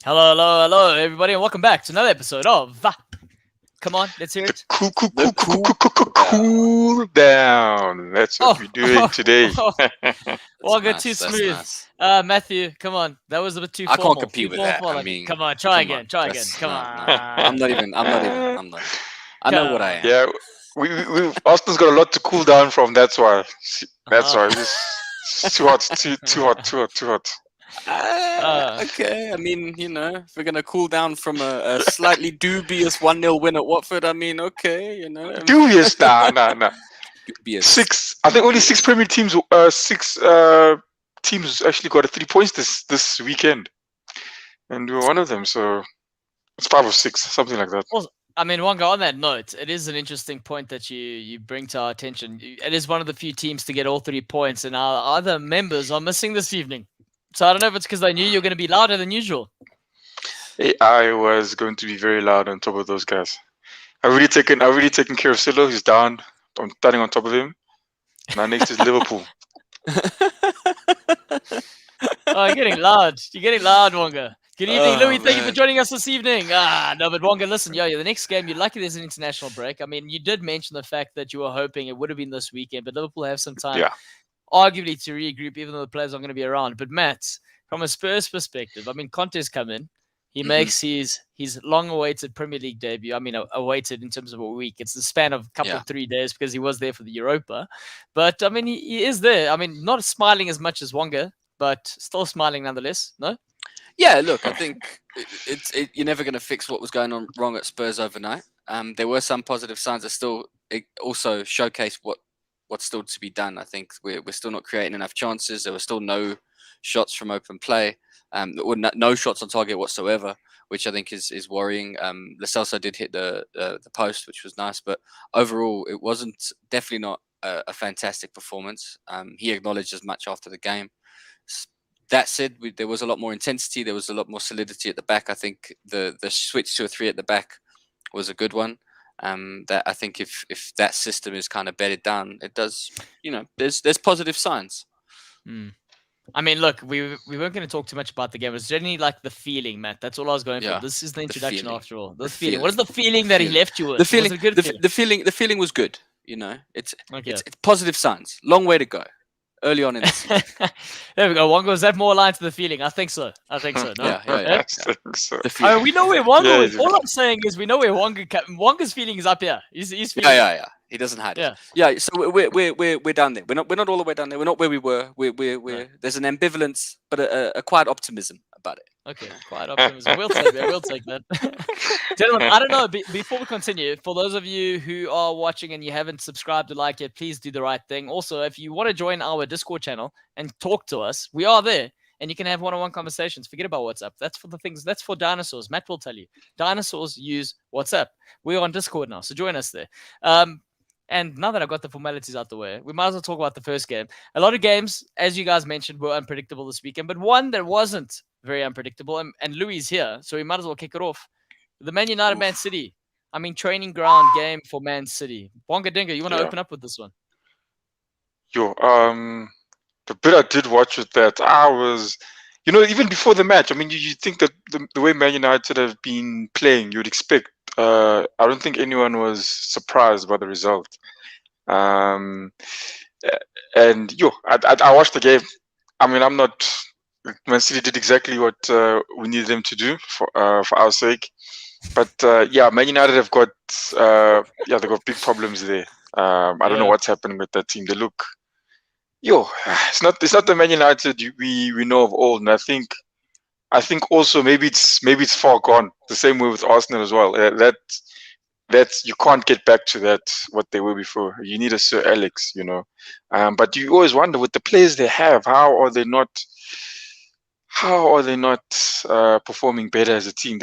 Hello, everybody, and welcome back to another episode of Come on, let's hear The it. cool down. That's what we're doing today. That's Wonga, too nice. That's smooth. nice. Matthew, come on, that was a bit too I can't formal. compete Too with that. formal. I mean, Come on, try come on. again. Try again. That's Come no. on. I'm not even. I know what I am. Yeah, we Austin's got a lot to cool down from. That's why. That's why. It's too hot. Too hot. Okay. I mean, if we're gonna cool down from a slightly dubious 1-0 win at Watford, I mean, okay, Dubious. Nah. dubious. Six. I think only six Premier teams. Six teams actually got 3 points this weekend, and we were one of them. So it's 5 or 6, something like that. I mean, Wonga, on that note, it is an interesting point that you bring to our attention. It is one of the few teams to get all 3 points, and our other members are missing this evening. So I don't know if it's because they knew you were going to be louder than usual. I was going to be very loud on top of those guys. I've already taken care of Silo. He's down. I'm standing on top of him. Now next is Liverpool. Oh, you're getting loud. You're getting loud, Wonga. Good evening, Louis. Thank you for joining us this evening. No, but Wonga, listen, the next game, you're lucky there's an international break. I mean, you did mention the fact that you were hoping it would have been this weekend, but Liverpool have some time, arguably, to regroup, even though the players aren't going to be around. But Matt, from a Spurs perspective, I mean, Conte's come in. He makes his long-awaited Premier League debut. I mean, awaited in terms of a week. It's the span of a couple of 3 days because he was there for the Europa. But, I mean, he is there. I mean, not smiling as much as Wonga, but still smiling nonetheless, no? Yeah, look, I think you're never going to fix what was going on wrong at Spurs overnight. There were some positive signs that also showcase what's still to be done. I think we're still not creating enough chances. There were still no shots from open play, or no shots on target whatsoever, which I think is worrying. Lo Celso did hit the post, which was nice, but overall it wasn't definitely not a fantastic performance. He acknowledged as much after the game. That said, there was a lot more intensity. There was a lot more solidity at the back. I think the switch to a 3 at the back was a good one. That I think if that system is kind of bedded down, it does. There's positive signs. I mean, look, we weren't going to talk too much about the game. It was generally like the feeling, Matt. That's all I was going for. This is the introduction after all. The feeling. What is the feeling that he left you with? The feeling. Was it a good feeling? The feeling was good. It's positive signs. Long way to go. Early on in the season. There we go. Wonga, is that more aligned to the feeling? I think so. No? Yeah. I think so. I mean, we know where Wonga is. All I'm saying is we know where Wonga's feeling is up here. He's feeling. Yeah. He doesn't hide it. Yeah. So we're down there. We're not all the way down there. We're not where we were. We're there's an ambivalence, but a quiet optimism about it. Okay, quiet optimism. We'll take that. We'll take that. Gentlemen, I don't know. Before we continue, for those of you who are watching and you haven't subscribed or liked yet, please do the right thing. Also, if you want to join our Discord channel and talk to us, we are there. And you can have one-on-one conversations. Forget about WhatsApp. That's for the things. That's for dinosaurs. Matt will tell you. Dinosaurs use WhatsApp. We're on Discord now, so join us there. And now that I've got the formalities out the way, we might as well talk about the first game. A lot of games, as you guys mentioned, were unpredictable this weekend, but one that wasn't very unpredictable, and Louis is here, so we might as well kick it off. The Man United Man City. I mean, training ground game for Man City. Wonga Dinga, you want to open up with this one? The bit I did watch with that, I was, even before the match, I mean, you think that the way Man United have been playing, you'd expect. I don't think anyone was surprised by the result. I watched the game. I mean, I'm not. Man City did exactly what we needed them to do for our sake. But Man United have got they got big problems there. I don't know what's happening with that team. They look, it's not the Man United we know of old. And I think also maybe it's far gone. The same way with Arsenal as well. That you can't get back to that what they were before. You need a Sir Alex, But you always wonder with the players they have, how are they not performing better as a team?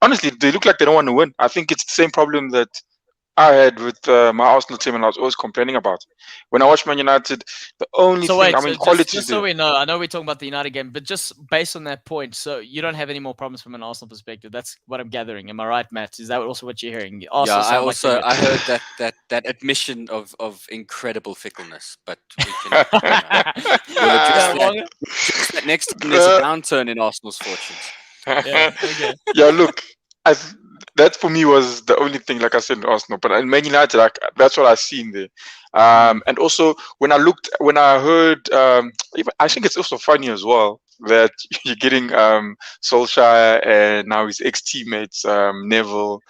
Honestly, they look like they don't want to win. I think it's the same problem that I had with my Arsenal team, and I was always complaining about. When I watch Man United, the only quality. Just so we know, I know we're talking about the United game, but just based on that point, so you don't have any more problems from an Arsenal perspective. That's what I'm gathering. Am I right, Matt? Is that also what you're hearing? I heard that admission of incredible fickleness, but we can we'll address that next time there's a downturn in Arsenal's fortunes. Yeah. Okay. Yeah, look, that for me was the only thing, like I said, in Arsenal. But in Man United, that's what I seen there. And also when I heard, I think it's also funny as well that you're getting Solskjaer and now his ex-teammates, Neville,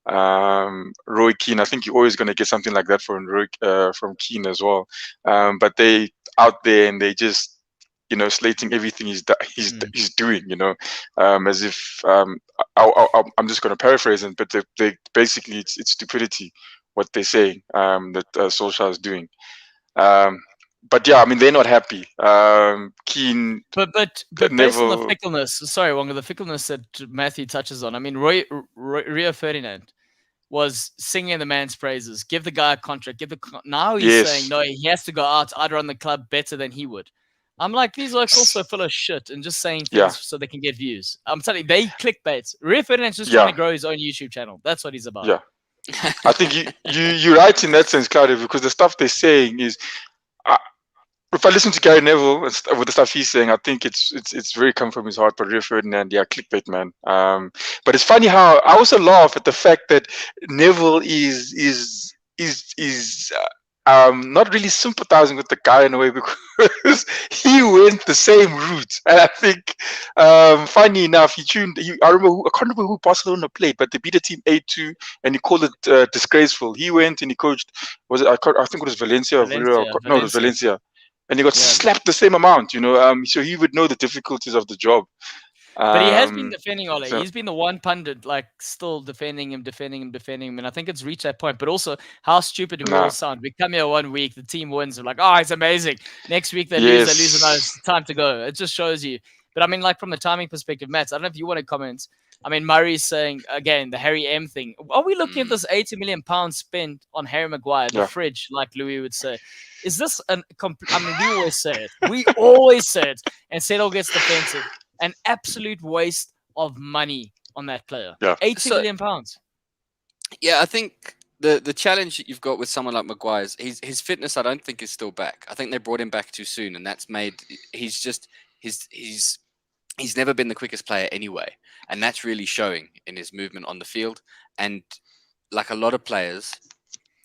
Roy Keane. I think you're always going to get something like that from Keane as well. But they out there and they just slating everything he's doing, as if I'm just going to paraphrase it, but they basically it's stupidity what they're saying that Solskjaer is doing. But yeah, I mean they're not happy. Keane, But based on the Neville, fickleness, sorry, Wonga, the fickleness that Matthew touches on. I mean, Rio Ferdinand was singing the man's praises. Give the guy a contract. Now he's Yes. saying no, he has to go out. I'd run the club better than he would. I'm like, these are also full of shit and just saying things Yeah. so they can get views. I'm telling you, they clickbait. Rio Ferdinand's just Yeah. trying to grow his own YouTube channel. That's what he's about. Yeah. I think you're right in that sense, Claudio, because the stuff they're saying is, if I listen to Gary Neville with the stuff he's saying, I think it's very come from his heart. But Rio Ferdinand, yeah, clickbait, man. But it's funny how I also laugh at the fact that Neville is not really sympathizing with the guy in a way because he went the same route. And I think, funny enough, I can't remember who Barcelona played, but they beat a team 8-2, and he called it disgraceful. He went and he coached. I think it was Valencia. No, it was Valencia. And he got slapped the same amount, so he would know the difficulties of the job. But he has been defending Ole. so- He's been the one pundit, still defending him. And I think it's reached that point. But also, how stupid do we all sound? We come here 1 week, the team wins. We're like, oh, it's amazing. Next week, they lose, and it's time to go. It just shows you. But I mean, from the timing perspective, Matt, I don't know if you want to comment. I mean, Murray's saying, again, the Harry M thing. Are we looking at this £80 million spent on Harry Maguire, the fridge, like Louis would say? Is this we always say it. We always say it. And Settle gets defensive. An absolute waste of money on that player. Yeah. £80 million. Yeah, I think the challenge that you've got with someone like Maguire is his fitness. I don't think is still back. I think they brought him back too soon, and that's made he's never been the quickest player anyway, and that's really showing in his movement on the field. And like a lot of players,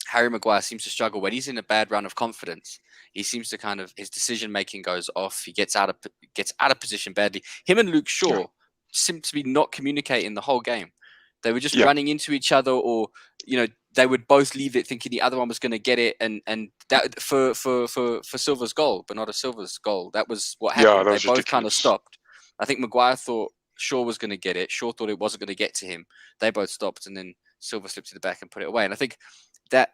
Harry Maguire seems to struggle when he's in a bad run of confidence. He seems to his decision making goes off. He gets out of position badly. Him and Luke Shaw seem to be not communicating the whole game. They were just running into each other, or they would both leave it thinking the other one was going to get it, and that for Silva's goal, but not a Silva's goal. That was what happened. They both kind of stopped. I think Maguire thought Shaw was going to get it. Shaw thought it wasn't going to get to him. They both stopped, and then Silva slipped to the back and put it away. And I think that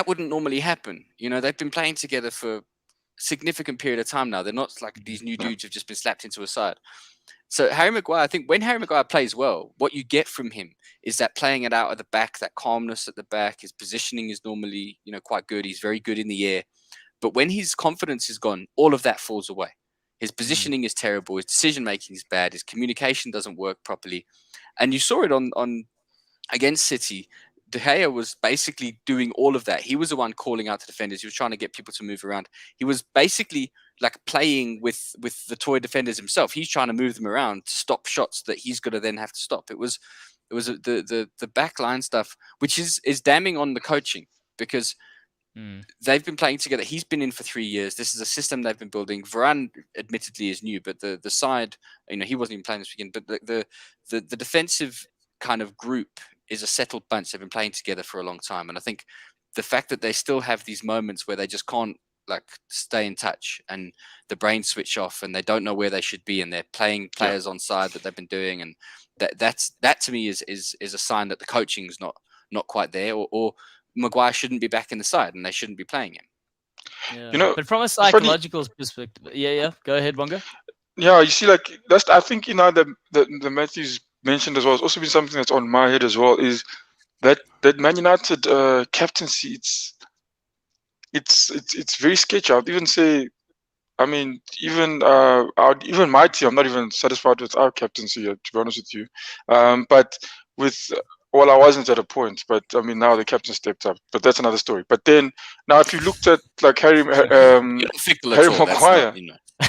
wouldn't normally happen. They've been playing together for a significant period of time now. They're not like these new dudes who've just been slapped into a side. So Harry Maguire, I think when Harry Maguire plays well, what you get from him is that playing it out at the back, that calmness at the back. His positioning is normally, quite good. He's very good in the air. But when his confidence is gone, all of that falls away. His positioning is terrible. His decision-making is bad. His communication doesn't work properly. And you saw it on against City. De Gea was basically doing all of that. He was the one calling out to defenders. He was trying to get people to move around. He was basically like playing with the toy defenders himself. He's trying to move them around to stop shots that he's going to then have to stop. It was the back line stuff, which is damning on the coaching, because they've been playing together. He's been in for 3 years. This is a system they've been building. Varane admittedly is new, but the side, he wasn't even playing this weekend. But the defensive kind of group is a settled bunch. They've been playing together for a long time, and I think the fact that they still have these moments where they just can't stay in touch, and the brain switch off, and they don't know where they should be, and they're playing players on side that they've been doing, and that to me is a sign that the coaching is not quite there, or Maguire shouldn't be back in the side, and they shouldn't be playing him. Yeah. But from a psychological perspective, go ahead, Bonga. Yeah, you see, that's, I think, the Matthews mentioned as well. It's also been something that's on my head as well, is that Man United captaincy. It's very sketchy. I'd even say, I mean, even my team, I'm not even satisfied with our captaincy, to be honest with you. But I wasn't at a point, but I mean, now the captain stepped up. But that's another story. But then now, if you looked at Harry Maguire,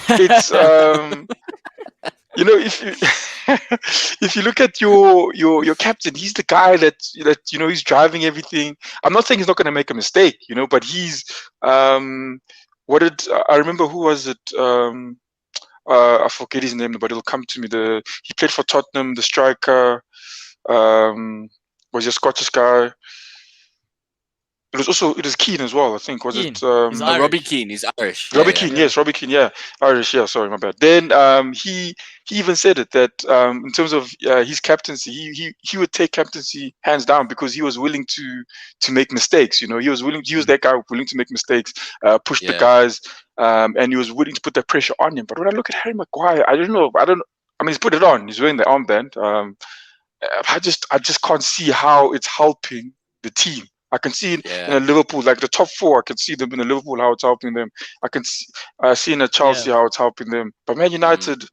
it's You know, if you if you look at your captain, he's the guy that he's driving everything. I'm not saying he's not going to make a mistake, but he's what did I remember? Who was it? I forget his name, but it'll come to me. He played for Tottenham, the striker. Was a Scottish guy. It was Keane as well, I think. Was Keane. it He's Robbie Irish. Keane, he's Irish. Robbie Yeah, Keane? yeah. Yes, Robbie Keane. Yeah, Irish. Yeah, sorry, my bad. Then he even said it that in terms of his captaincy, he would take captaincy hands down because he was willing to make mistakes. He was willing. He was that guy willing to make mistakes, push the Yeah. guys, and he was willing to put that pressure on him. But when I look at Harry Maguire, I don't know. I mean, he's put it on. He's wearing the armband. I just can't see how it's helping the team. I can see it in a Liverpool, like the top four. I can see them in a Liverpool how it's helping them. I can see in a Chelsea how it's helping them. But Man United,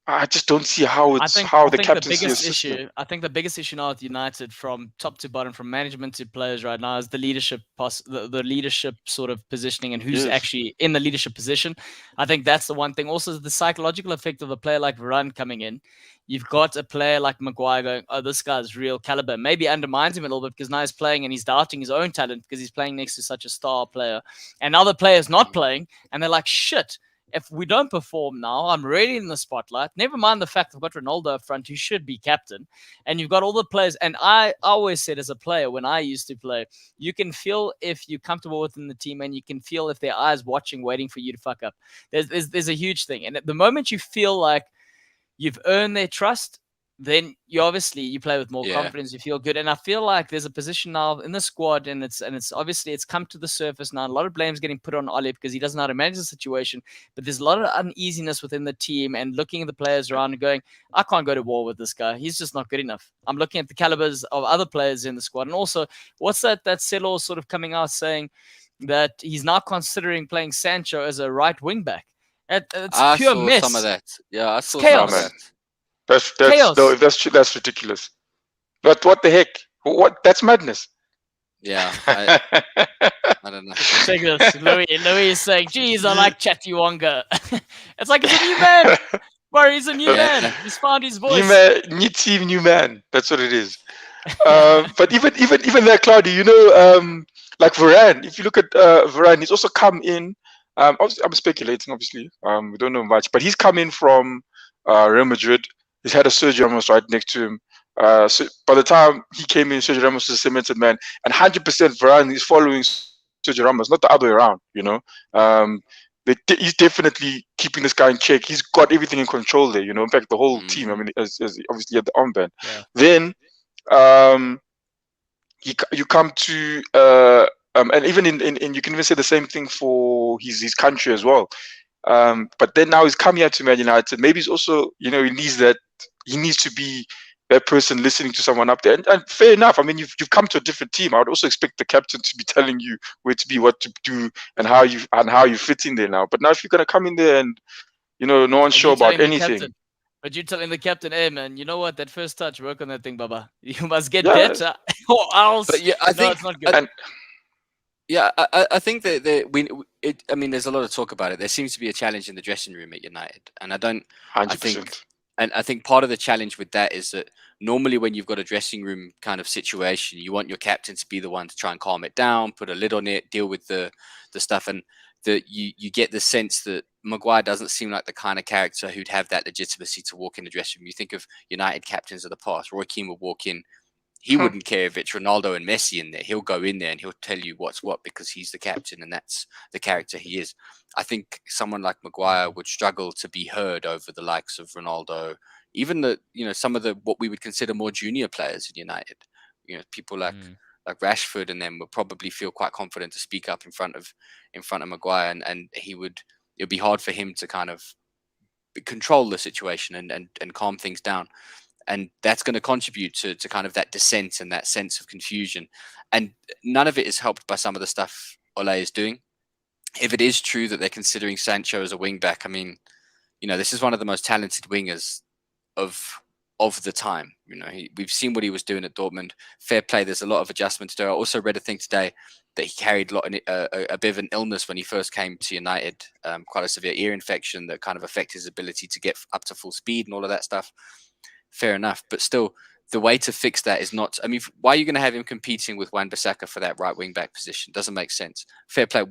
I just don't see how I think the the captaincy biggest assistant. issue. I think the biggest issue now with United, from top to bottom, from management to players right now, is the leadership, the leadership sort of positioning, and who's Yes. actually in the leadership position. I think that's the one thing. Also, the psychological effect of a player like Varane coming in. You've got a player like Maguire going, oh, this guy's real caliber. Maybe undermines him a little bit because now he's playing and he's doubting his own talent because he's playing next to such a star player. And other players not playing, and they're like, shit, if we don't perform now, I'm really in the spotlight. Never mind the fact I've got Ronaldo up front, who should be captain. And you've got all the players. And I always said as a player, when I used to play, you can feel if you're comfortable within the team, and you can feel if their eyes watching, waiting for you to fuck up. There's a huge thing. And at the moment you feel like you've earned their trust, then you play with more confidence. You feel good, and I feel like there's a position now in the squad, and it's obviously it's come to the surface now. A lot of blame's getting put on Ole because he doesn't know how to manage the situation. But there's a lot of uneasiness within the team, and looking at the players around and going, I can't go to war with this guy. He's just not good enough. I'm looking at the calibers of other players in the squad, and also what's that Celo sort of coming out saying that he's now considering playing Sancho as a right wing back. It's I pure saw mess. some of that. Yeah, I saw chaos. some of that. That's Chaos. no, if that's true, that's ridiculous. But what the heck? What? That's madness. Yeah, I don't know. Check this. Louis is saying, geez, I like Chatty Wonga. It's like he's a new man. Bro, he's a new man. He's found his voice. New team, new man. That's what it is. But even that, Claudio, like Varane, if you look at Varane, he's also come in. Obviously, I'm speculating, obviously. We don't know much, but he's come in from Real Madrid. He's had a Sergio Ramos right next to him. So by the time he came in, Sergio Ramos is a cemented man, and 100% Varane is following Sergio Ramos, not the other way around. He's definitely keeping this guy in check. He's got everything in control there. In fact, the whole team. I mean, as obviously at the armband. Yeah. Then you come to and even in you can even say the same thing for his country as well. But then now he's come here to Man United. Maybe he's also, he needs to be that person listening to someone up there. And fair enough. I mean, you've come to a different team. I would also expect the captain to be telling you where to be, what to do, and how you fit in there now. But now if you're gonna come in there and no one's sure about anything. But you're telling the captain, hey man, you know what? That first touch, work on that thing, Baba. You must get better, or else. But yeah, I think it's not good. I think that I mean, there's a lot of talk about it. There seems to be a challenge in the dressing room at United, and 100%. I think part of the challenge with that is that normally when you've got a dressing room kind of situation, you want your captain to be the one to try and calm it down, put a lid on it, deal with the stuff, and you get the sense that Maguire doesn't seem like the kind of character who'd have that legitimacy to walk in the dressing room. You think of United captains of the past. Roy Keane would walk in. He wouldn't care if it's Ronaldo and Messi in there. He'll go in there and he'll tell you what's what because he's the captain and that's the character he is. I think someone like Maguire would struggle to be heard over the likes of Ronaldo, even some of the what we would consider more junior players in United. People like Rashford and them would probably feel quite confident to speak up in front of Maguire, and it would be hard for him to kind of control the situation and calm things down. And that's going to contribute to kind of that dissent and that sense of confusion. And none of it is helped by some of the stuff Ole is doing. If it is true that they're considering Sancho as a wing back, I mean, this is one of the most talented wingers of of the time. You know, we've seen what he was doing at Dortmund. Fair play. There's a lot of adjustments to do. I also read a thing today that he carried a bit of an illness when he first came to United, quite a severe ear infection that kind of affected his ability to get up to full speed and all of that stuff. Fair enough, but still, the way to fix that is not. I mean, why are you going to have him competing with Wan-Bissaka for that right wing back position? Doesn't make sense. Fair play.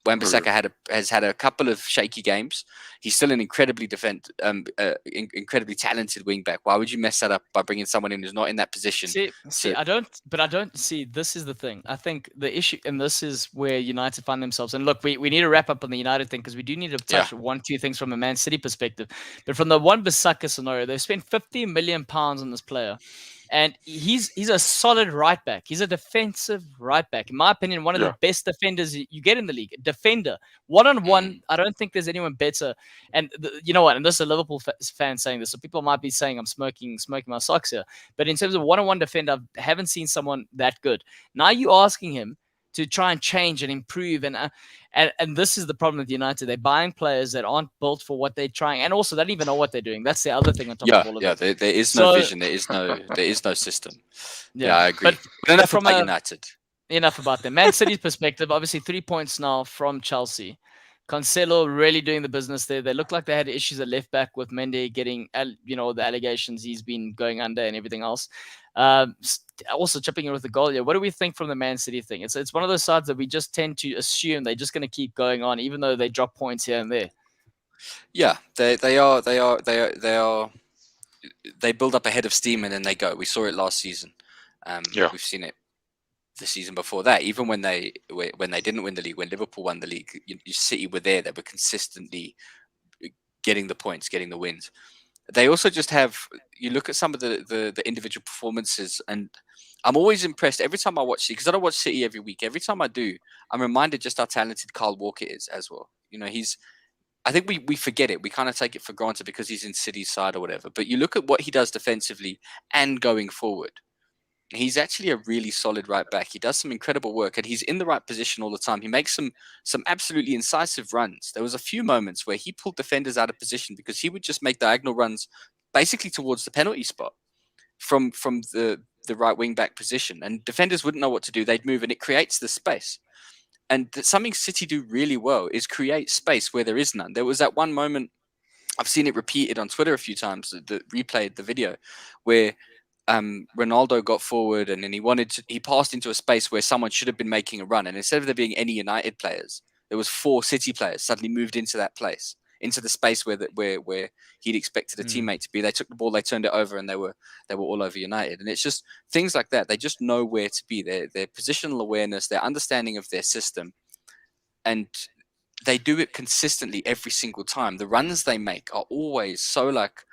Wan-Bissaka has had a couple of shaky games. He's still an incredibly incredibly talented wing back. Why would you mess that up by bringing someone in who's not in that position? See, I don't see. This is the thing. I think the issue, and this is where United find themselves. And look, we need to wrap up on the United thing because we do need to touch one, two things from a Man City perspective. But from the Wan-Bissaka scenario, they spent £50 million on this player. And he's a solid right back. He's a defensive right back. In my opinion, one of the best defenders you get in the league. Defender. One-on-one, I don't think there's anyone better. And you know what? And this is a Liverpool fan saying this, so people might be saying I'm smoking my socks here. But in terms of one-on-one defender, I haven't seen someone that good. Now you're asking him to try and change and improve. And this is the problem with United. They're buying players that aren't built for what they're trying. And also, they don't even know what they're doing. That's the other thing on top of all of that. Yeah, there is no vision. There is no system. Yeah, I agree. But enough about United. Enough about them. Man City's perspective, obviously 3 points now from Chelsea. Cancelo really doing the business there. They look like they had issues at left back with Mendy getting, the allegations he's been going under and everything else. Also chipping in with the goal. Yeah, what do we think from the Man City thing? It's one of those sides that we just tend to assume they're just going to keep going on, even though they drop points here and there. Yeah, they build up a head of steam and then they go. We saw it last season. We've seen it the season before that. Even when they didn't win the league, when Liverpool won the league, City were there. They were consistently getting the points, getting the wins. They also just have. You look at some of the individual performances, and I'm always impressed every time I watch City, because I don't watch City every week. Every time I do, I'm reminded just how talented Kyle Walker is as well. You know, I think we forget it. We kind of take it for granted because he's in City's side or whatever. But you look at what he does defensively and going forward. He's actually a really solid right back. He does some incredible work, and he's in the right position all the time. He makes some absolutely incisive runs. There was a few moments where he pulled defenders out of position because he would just make diagonal runs basically towards the penalty spot from the right wing back position, and defenders wouldn't know what to do. They'd move, and it creates the space. And something City do really well is create space where there is none. There was that one moment, I've seen it repeated on Twitter a few times, replayed the video, where Ronaldo got forward and then he passed into a space where someone should have been making a run, and instead of there being any United players, there was 4 City players suddenly moved into that place, into the space where he'd expected a teammate to be. They took the ball, they turned it over, and they were all over United. And it's just things like that. They just know where to be. Their positional awareness, their understanding of their system, and they do it consistently every single time. The runs they make are always so like.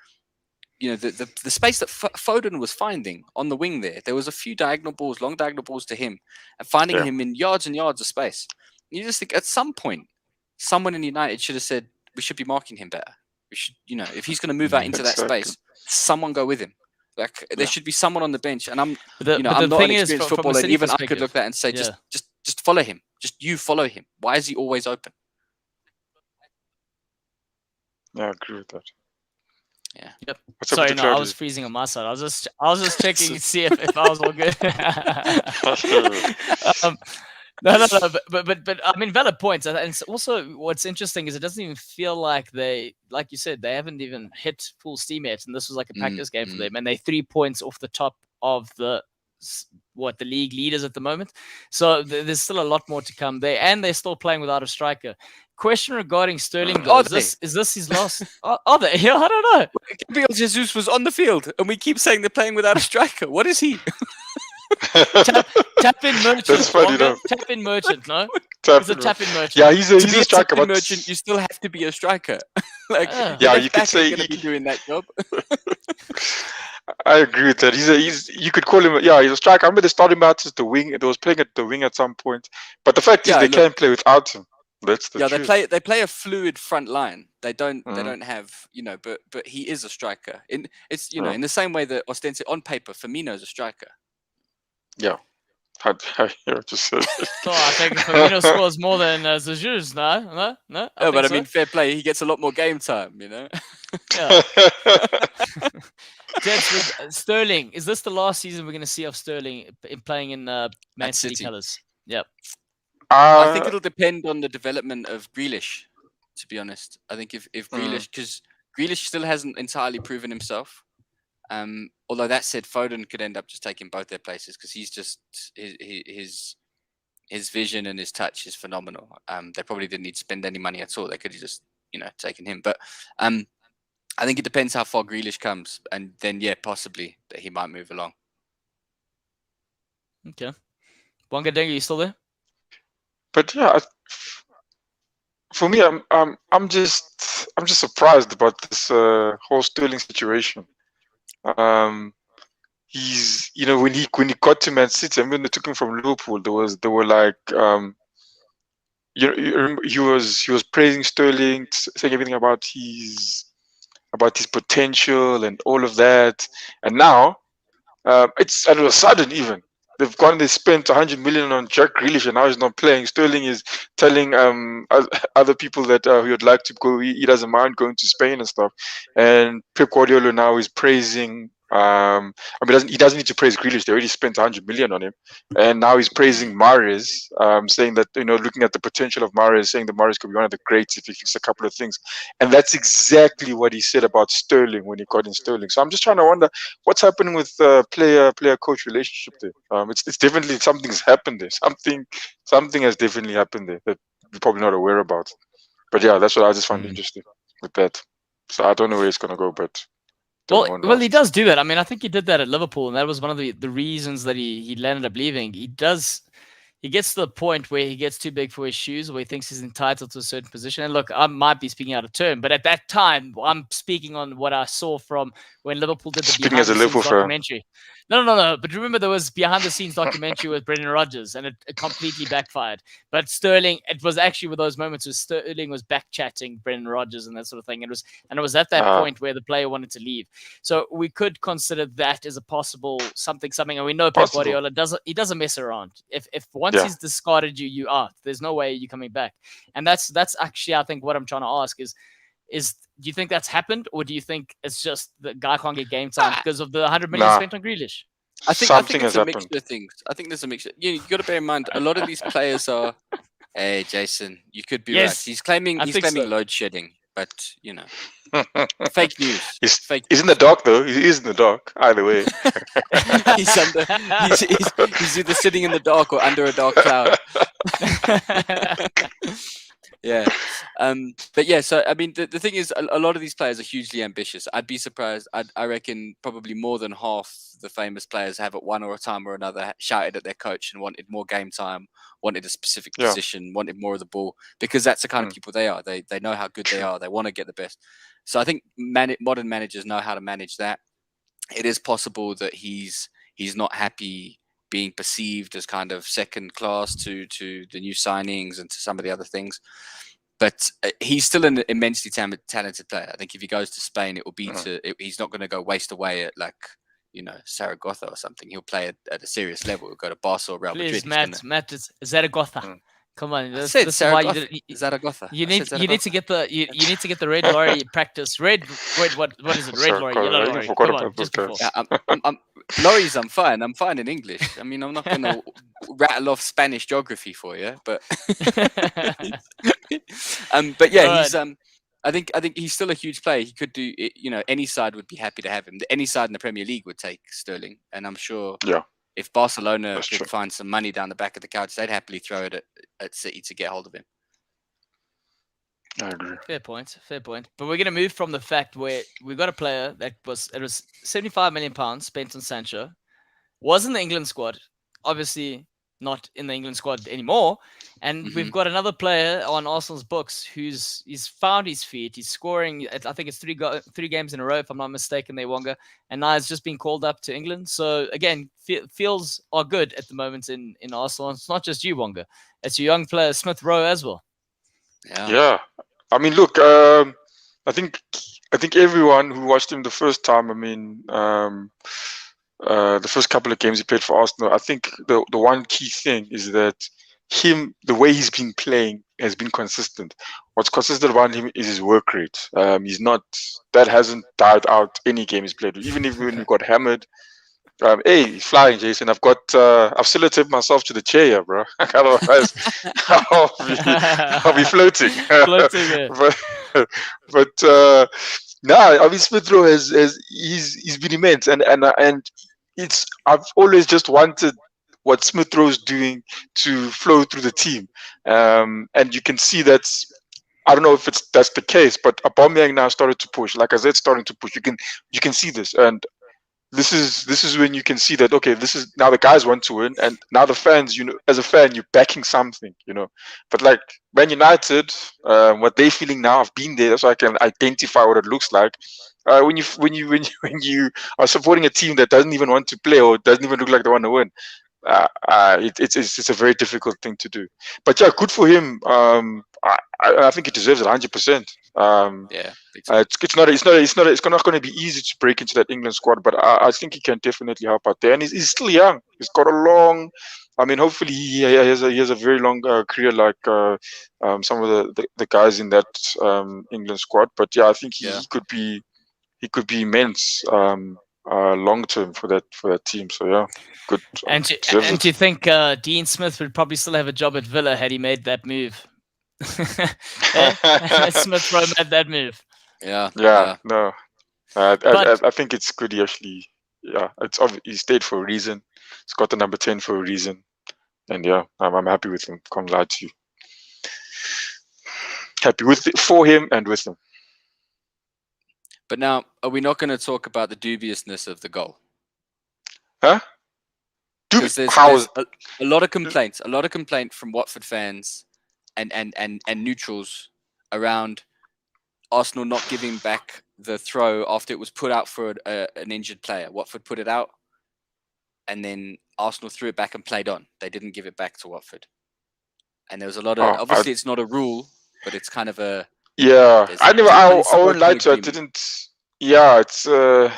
You know, the space that Foden was finding on the wing there was a few long diagonal balls to him, and finding him in yards and yards of space. You just think at some point, someone in United should have said, we should be marking him better. We should, if he's going to move out into that space, someone go with him. Like there should be someone on the bench. And I'm not an experienced footballer. And even I could look at that and say, just follow him. Just you follow him. Why is he always open? Yeah, I agree with that. Yeah. Yep. Sorry, no, I was freezing on my side. I was just checking to see if I was all good. No. But I mean, valid points. And also, what's interesting is it doesn't even feel like like you said, they haven't even hit full steam yet, and this was like a practice game for them, and they're 3 points off the top of the league leaders at the moment. So there's still a lot more to come there, and they're still playing without a striker. Question regarding Sterling, though, is this his last? Are they? Yeah, I don't know. Gabriel Jesus was on the field, and we keep saying they're playing without a striker. What is he? Tap in Merchant. That's funny, though. Tap in Merchant, no? He's a tap in Merchant. Yeah, he's a striker. But Merchant, you still have to be a striker. You could say he's going to be doing that job. I agree with that. You could call him. Yeah, he's a striker. I remember they started him out as the wing. It was playing at the wing at some point. But the fact is, they can't play without him. That's the truth. They play a fluid front line. They don't have, but he is a striker. In the same way that ostensibly on paper Firmino's a striker. Yeah. I hear what you said. So I think Firmino scores more than Jesus. No. I but think I so. mean, fair play. He gets a lot more game time, you know. Yeah. Gents, with Sterling, is this the last season we're going to see of Sterling playing in Man City colours? Yep. I think it'll depend on the development of Grealish, to be honest. I think if Grealish, because Grealish still hasn't entirely proven himself. Although that said, Foden could end up just taking both their places because he's just his vision and his touch is phenomenal. They probably didn't need to spend any money at all. They could have just taken him. But I think it depends how far Grealish comes, and then possibly that he might move along. Okay. Wanga Dengue, you still there? But yeah, for me, I'm just surprised about this whole Sterling situation. He's when he got to Man City, I mean, they took him from Liverpool. They were like he was praising Sterling, saying everything about his potential and all of that, and now it's all of a sudden even they've gone. They spent 100 million on Jack Grealish, and now he's not playing. Sterling is telling other people that he would like to go. He doesn't mind going to Spain and stuff. And Pep Guardiola now is praising. I mean, he doesn't need to praise Grealish. They already spent 100 million on him, and now he's praising Mahrez, saying that looking at the potential of Mahrez, saying that Mahrez could be one of the greats if he fixes a couple of things. And that's exactly what he said about Sterling when he got in Sterling. So I'm just trying to wonder what's happening with player-coach relationship there. It's definitely something's happened there. Something has definitely happened there that we're probably not aware about. But yeah, that's what I just find interesting with that. So I don't know where it's gonna go, but well, he does do that. I mean, I think he did that at Liverpool, and that was one of the reasons that he ended up leaving. He gets to the point where he gets too big for his shoes, where he thinks he's entitled to a certain position. And look, I might be speaking out of turn, but at that time, I'm speaking on what I saw from when Liverpool did the behind-the-scenes documentary. No. But remember, there was behind-the-scenes documentary with Brendan Rodgers, and it completely backfired. But Sterling, it was actually with those moments where Sterling was back-chatting Brendan Rodgers and that sort of thing. It was at that point where the player wanted to leave. So we could consider that as a possible something. And we know Pep Guardiola doesn't mess around. If once he's discarded you, you are. There's no way you're coming back. And that's actually, I think, what I'm trying to ask is do you think that's happened, or do you think it's just the guy can't get game time because of the 100 million spent on Grealish? I think it's a mixture of things. I think there's a mixture. You got to bear in mind, a lot of these players are. Hey, Jason, you could be right. He's claiming load shedding, but fake news. He's in the dark though. He is in the dark. Either way, he's either sitting in the dark or under a dark cloud. Yeah. But yeah, so I mean, the thing is, a lot of these players are hugely ambitious. I'd be surprised. I reckon probably more than half the famous players have at one or a time or another shouted at their coach and wanted more game time, wanted a specific position, wanted more of the ball, because that's the kind of people they are. They know how good they are. They want to get the best. So I think modern managers know how to manage that. It is possible that he's not happy being perceived as kind of second class to the new signings and to some of the other things. But he's still an immensely talented player. I think if he goes to Spain, it will be he's not going to go waste away at Zaragoza or something. He'll play at a serious level. He'll go to Barca or Real Madrid. Please, Matt, it's Zaragoza. Come on, this is why Zaragoza. You need to get the red lorry practice. Red, what is it? Red lorry, yellow lorry. Come on, just before. Lorries, I'm fine. I'm fine in English. I mean, I'm not going to rattle off Spanish geography for you, but but yeah, he's I think he's still a huge player. He could do it. Any side would be happy to have him. Any side in the Premier League would take Sterling, and I'm sure. Yeah. If Barcelona could find some money down the back of the couch, they'd happily throw it at City to get hold of him. I agree. Fair point. But we're going to move from the fact where we got a player that was 75 million pounds spent on Sancho, was in the England squad, obviously not in the England squad anymore, and we've got another player on Arsenal's books he's found his feet. He's scoring. I think it's three games in a row, if I'm not mistaken, there, Wonga, and now he's just been called up to England. So again, feels are good at the moment in Arsenal. It's not just you, Wonga. It's your young player Smith Rowe as well. Yeah. I mean, look. I think everyone who watched him the first time, I mean, the first couple of games he played for Arsenal, I think the one key thing is that the way he's been playing has been consistent. What's consistent about him is his work rate. He's not that hasn't died out any game he's played. Even if when we got hammered, hey, he's flying, Jason. I've sellotapped myself to the chair here, bro. Otherwise, I'll be floating. Floating, yeah. but nah, I mean Smith Rowe he's been immense, and it's I've always just wanted what Smith Rowe's doing to flow through the team, and you can see I don't know if that's the case, but Aubameyang now started to push. Like I said, starting to push. You can see this, and this is when you can see that okay, this is now the guys want to win, and now the fans, as a fan, you're backing something, But like Man United, what they're feeling now, I've been there, so I can identify what it looks like. When you are supporting a team that doesn't even want to play or doesn't even look like they want to win, it's a very difficult thing to do. But yeah, good for him. I think he deserves it 100%. Yeah, it's not going to be easy to break into that England squad, but I think he can definitely help out there. And he's still young. He's got a long. I mean, hopefully he has a very long career like some of the guys in that England squad. But yeah, I think he could be immense long term for that team. So yeah, good. And do you think Dean Smith would probably still have a job at Villa had he made that move? Smith Rowe made that move. Yeah. No. I think it's good. He actually, it's obvious he stayed for a reason. He's got the number 10 for a reason, and yeah, I'm happy with him. Can't lie to you. Happy for him and with him. But now, are we not going to talk about the dubiousness of the goal? Huh? Because there's a lot of complaints. A lot of complaint from Watford fans and neutrals around Arsenal not giving back the throw after it was put out for an injured player. Watford put it out, and then Arsenal threw it back and played on. They didn't give it back to Watford. And there was a lot of obviously it's not a rule, but it's kind of a I won't lie to you. I didn't. Yeah, it's I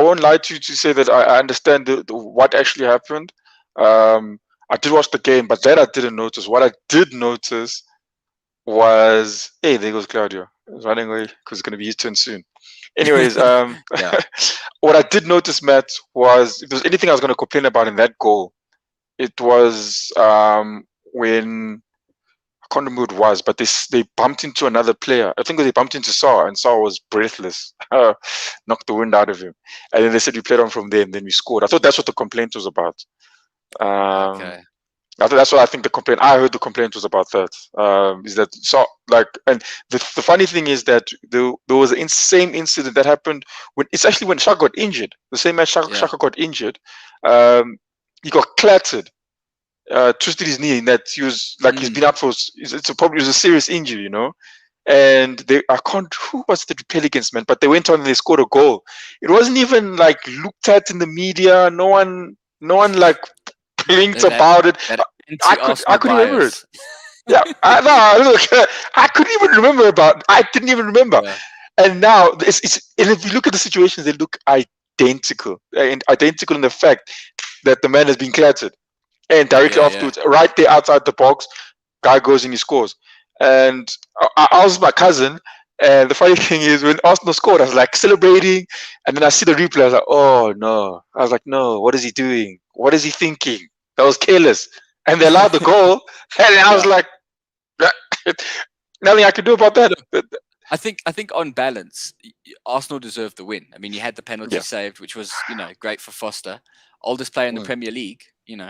won't lie to you to say that I understand what actually happened. I did watch the game, but that I didn't notice. What I did notice was, hey, there goes Claudio. He's running away because it's going to be his turn soon. Anyways, what I did notice, Matt, was if there's anything I was going to complain about in that goal, it was when I can't remember who it was, but they bumped into another player. I think they bumped into Saw, and Saw was breathless, knocked the wind out of him. And then they said we played on from there, and then we scored. I thought that's what the complaint was about. Okay. That's what I think the complaint. I heard the complaint was about that. Is that and the funny thing is that there was an same incident that happened when Shaka got injured. The same match Shaka got injured. He got clattered, twisted his knee, and that he was he's been out for. It was a serious injury, And who was the play against, man? But they went on and they scored a goal. It wasn't even looked at in the media. No one blinked about it. I couldn't remember it. Yeah, I couldn't even remember I didn't even remember. Yeah. And now and if you look at the situations, they look identical in the fact that the man has been clattered, and directly afterwards, right there outside the box, guy goes and he scores. And I was with my cousin, and the funny thing is when Arsenal scored, I was celebrating, and then I see the replay. I was like, oh no! I was like, no, what is he doing? What is he thinking? That was careless. And they allowed the goal, and I was like, nothing I could do about that. I think on balance, Arsenal deserved the win. I mean, you had the penalty saved, which was great for Foster, oldest player in the Premier League.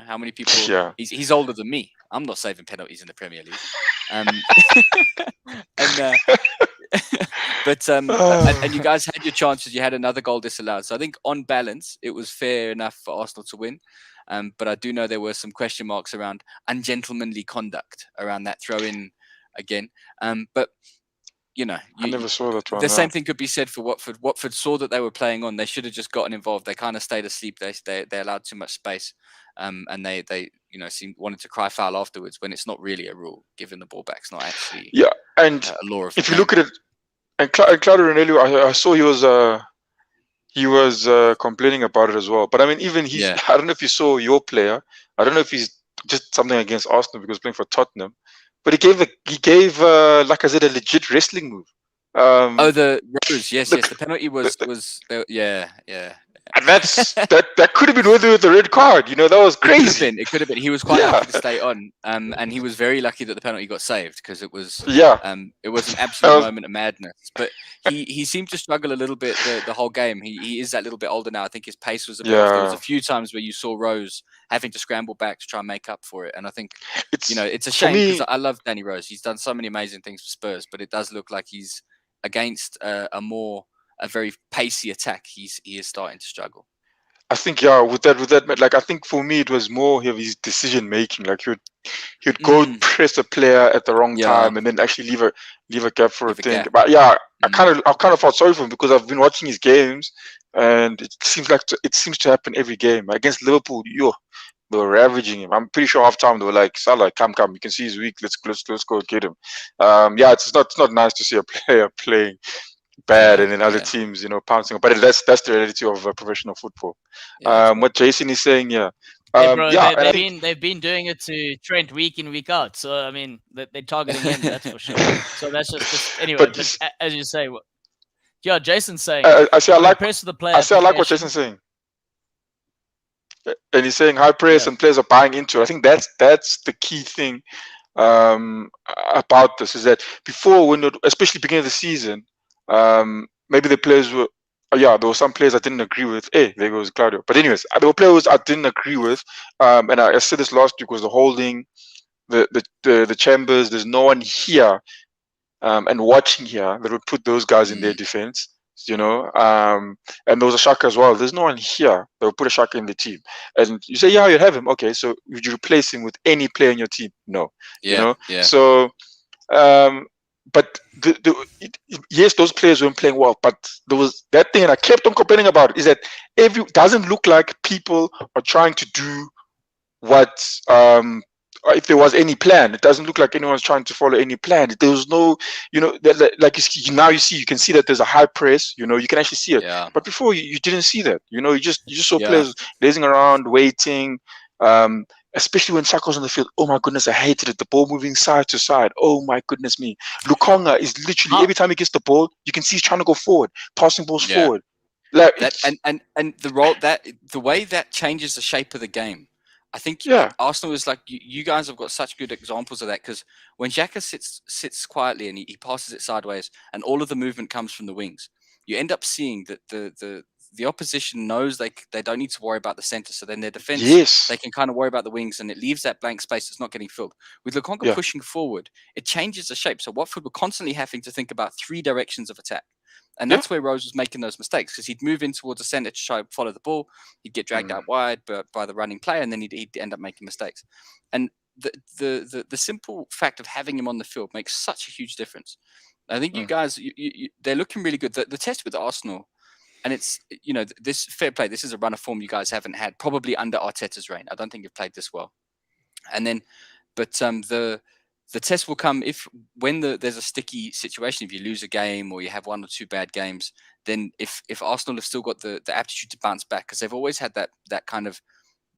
How many people? Yeah. He's older than me. I'm not saving penalties in the Premier League. And you guys had your chances. You had another goal disallowed. So I think on balance, it was fair enough for Arsenal to win. But I do know there were some question marks around ungentlemanly conduct around that throw-in again. But I never saw that one. The same thing could be said for Watford. Watford saw that they were playing on. They should have just gotten involved. They kind of stayed asleep. They allowed too much space, and they wanted to cry foul afterwards when it's not really a rule. Giving the ball back is not actually and a law of. If you look at it, and Claudio Ranello, I saw he was he was complaining about it as well. But I mean, even he's. Yeah. I don't know if you saw your player. I don't know if he's just something against Arsenal because playing for Tottenham. But he gave like I said, a legit wrestling move. Oh, the Rose. Yes, the- yes. The penalty was yeah. And that could have been with the red card. You know, that was crazy. It could have been. He was quite Yeah. lucky to stay on, and he was very lucky that the penalty got saved because it was Yeah. it was an absolute moment of madness. But he seemed to struggle a little bit the whole game. He is that little bit older now. I think his pace was a bit off. There was a few times where you saw Rose having to scramble back to try and make up for it. And I think it's a shame because I love Danny Rose. He's done so many amazing things for Spurs, but it does look like he's against a very pacey attack. He is starting to struggle. I think with that, like I think for me it was more of his decision making. Like he'd go press a player at the wrong time and then actually leave a gap for a thing. Gap. But I kind of felt sorry for him because I've been watching his games and it seems to happen every game. Against Liverpool, they were ravaging him. I'm pretty sure half time they were like, Salah, come, you can see he's weak. Let's go get him. It's not nice to see a player playing bad and then other teams, pouncing. But that's the reality of professional football. What Jason is saying, they've been doing it to Trent week in, week out. So I mean, they're targeting him. That's for sure. So that's just anyway. But as you say, Jason's saying. I like what Jason's saying. And he's saying high press and players are buying into it. I think that's the key thing about this is that before, especially beginning of the season. Maybe the players were, there were some players I didn't agree with. Hey, there goes Claudio. But anyways, there were players I didn't agree with. And I said this last week was the holding, the chambers. There's no one here, and watching here that would put those guys in their defense. And there was a Shaka as well. There's no one here that would put a Shaka in the team. And you say, you have him. Okay, so would you replace him with any player in your team? No. So. But yes, those players weren't playing well. But there was that thing, and I kept on complaining about it, is that doesn't look like people are trying to do what if there was any plan. It doesn't look like anyone's trying to follow any plan. There was no, like you can see that there's a high press. You can actually see it. Yeah. But before you didn't see that. You just saw players lazing around, waiting. Especially when Saka's on the field. Oh my goodness, I hated it. The ball moving side to side. Oh my goodness me. Lukonga is literally every time he gets the ball, you can see he's trying to go forward, passing balls forward. Like that, and the way that changes the shape of the game. I think Arsenal is like you guys have got such good examples of that because when Xhaka sits quietly and he passes it sideways and all of the movement comes from the wings, you end up seeing that the opposition knows they don't need to worry about the center, so then their defense they can kind of worry about the wings, and it leaves that blank space that's not getting filled. With Lukonga pushing forward, it changes the shape. So Watford were constantly having to think about 3 directions of attack, and that's where Rose was making those mistakes because he'd move in towards the center to try and follow the ball, he'd get dragged out wide by the running player, and then he'd end up making mistakes. And the simple fact of having him on the field makes such a huge difference. I think you guys, they're looking really good. The test with Arsenal. And it's, this fair play. This is a run of form you guys haven't had probably under Arteta's reign. I don't think you've played this well. And then, but the test will come when there's a sticky situation. If you lose a game or you have 1 or 2 bad games, then if Arsenal have still got the aptitude to bounce back, because they've always had that kind of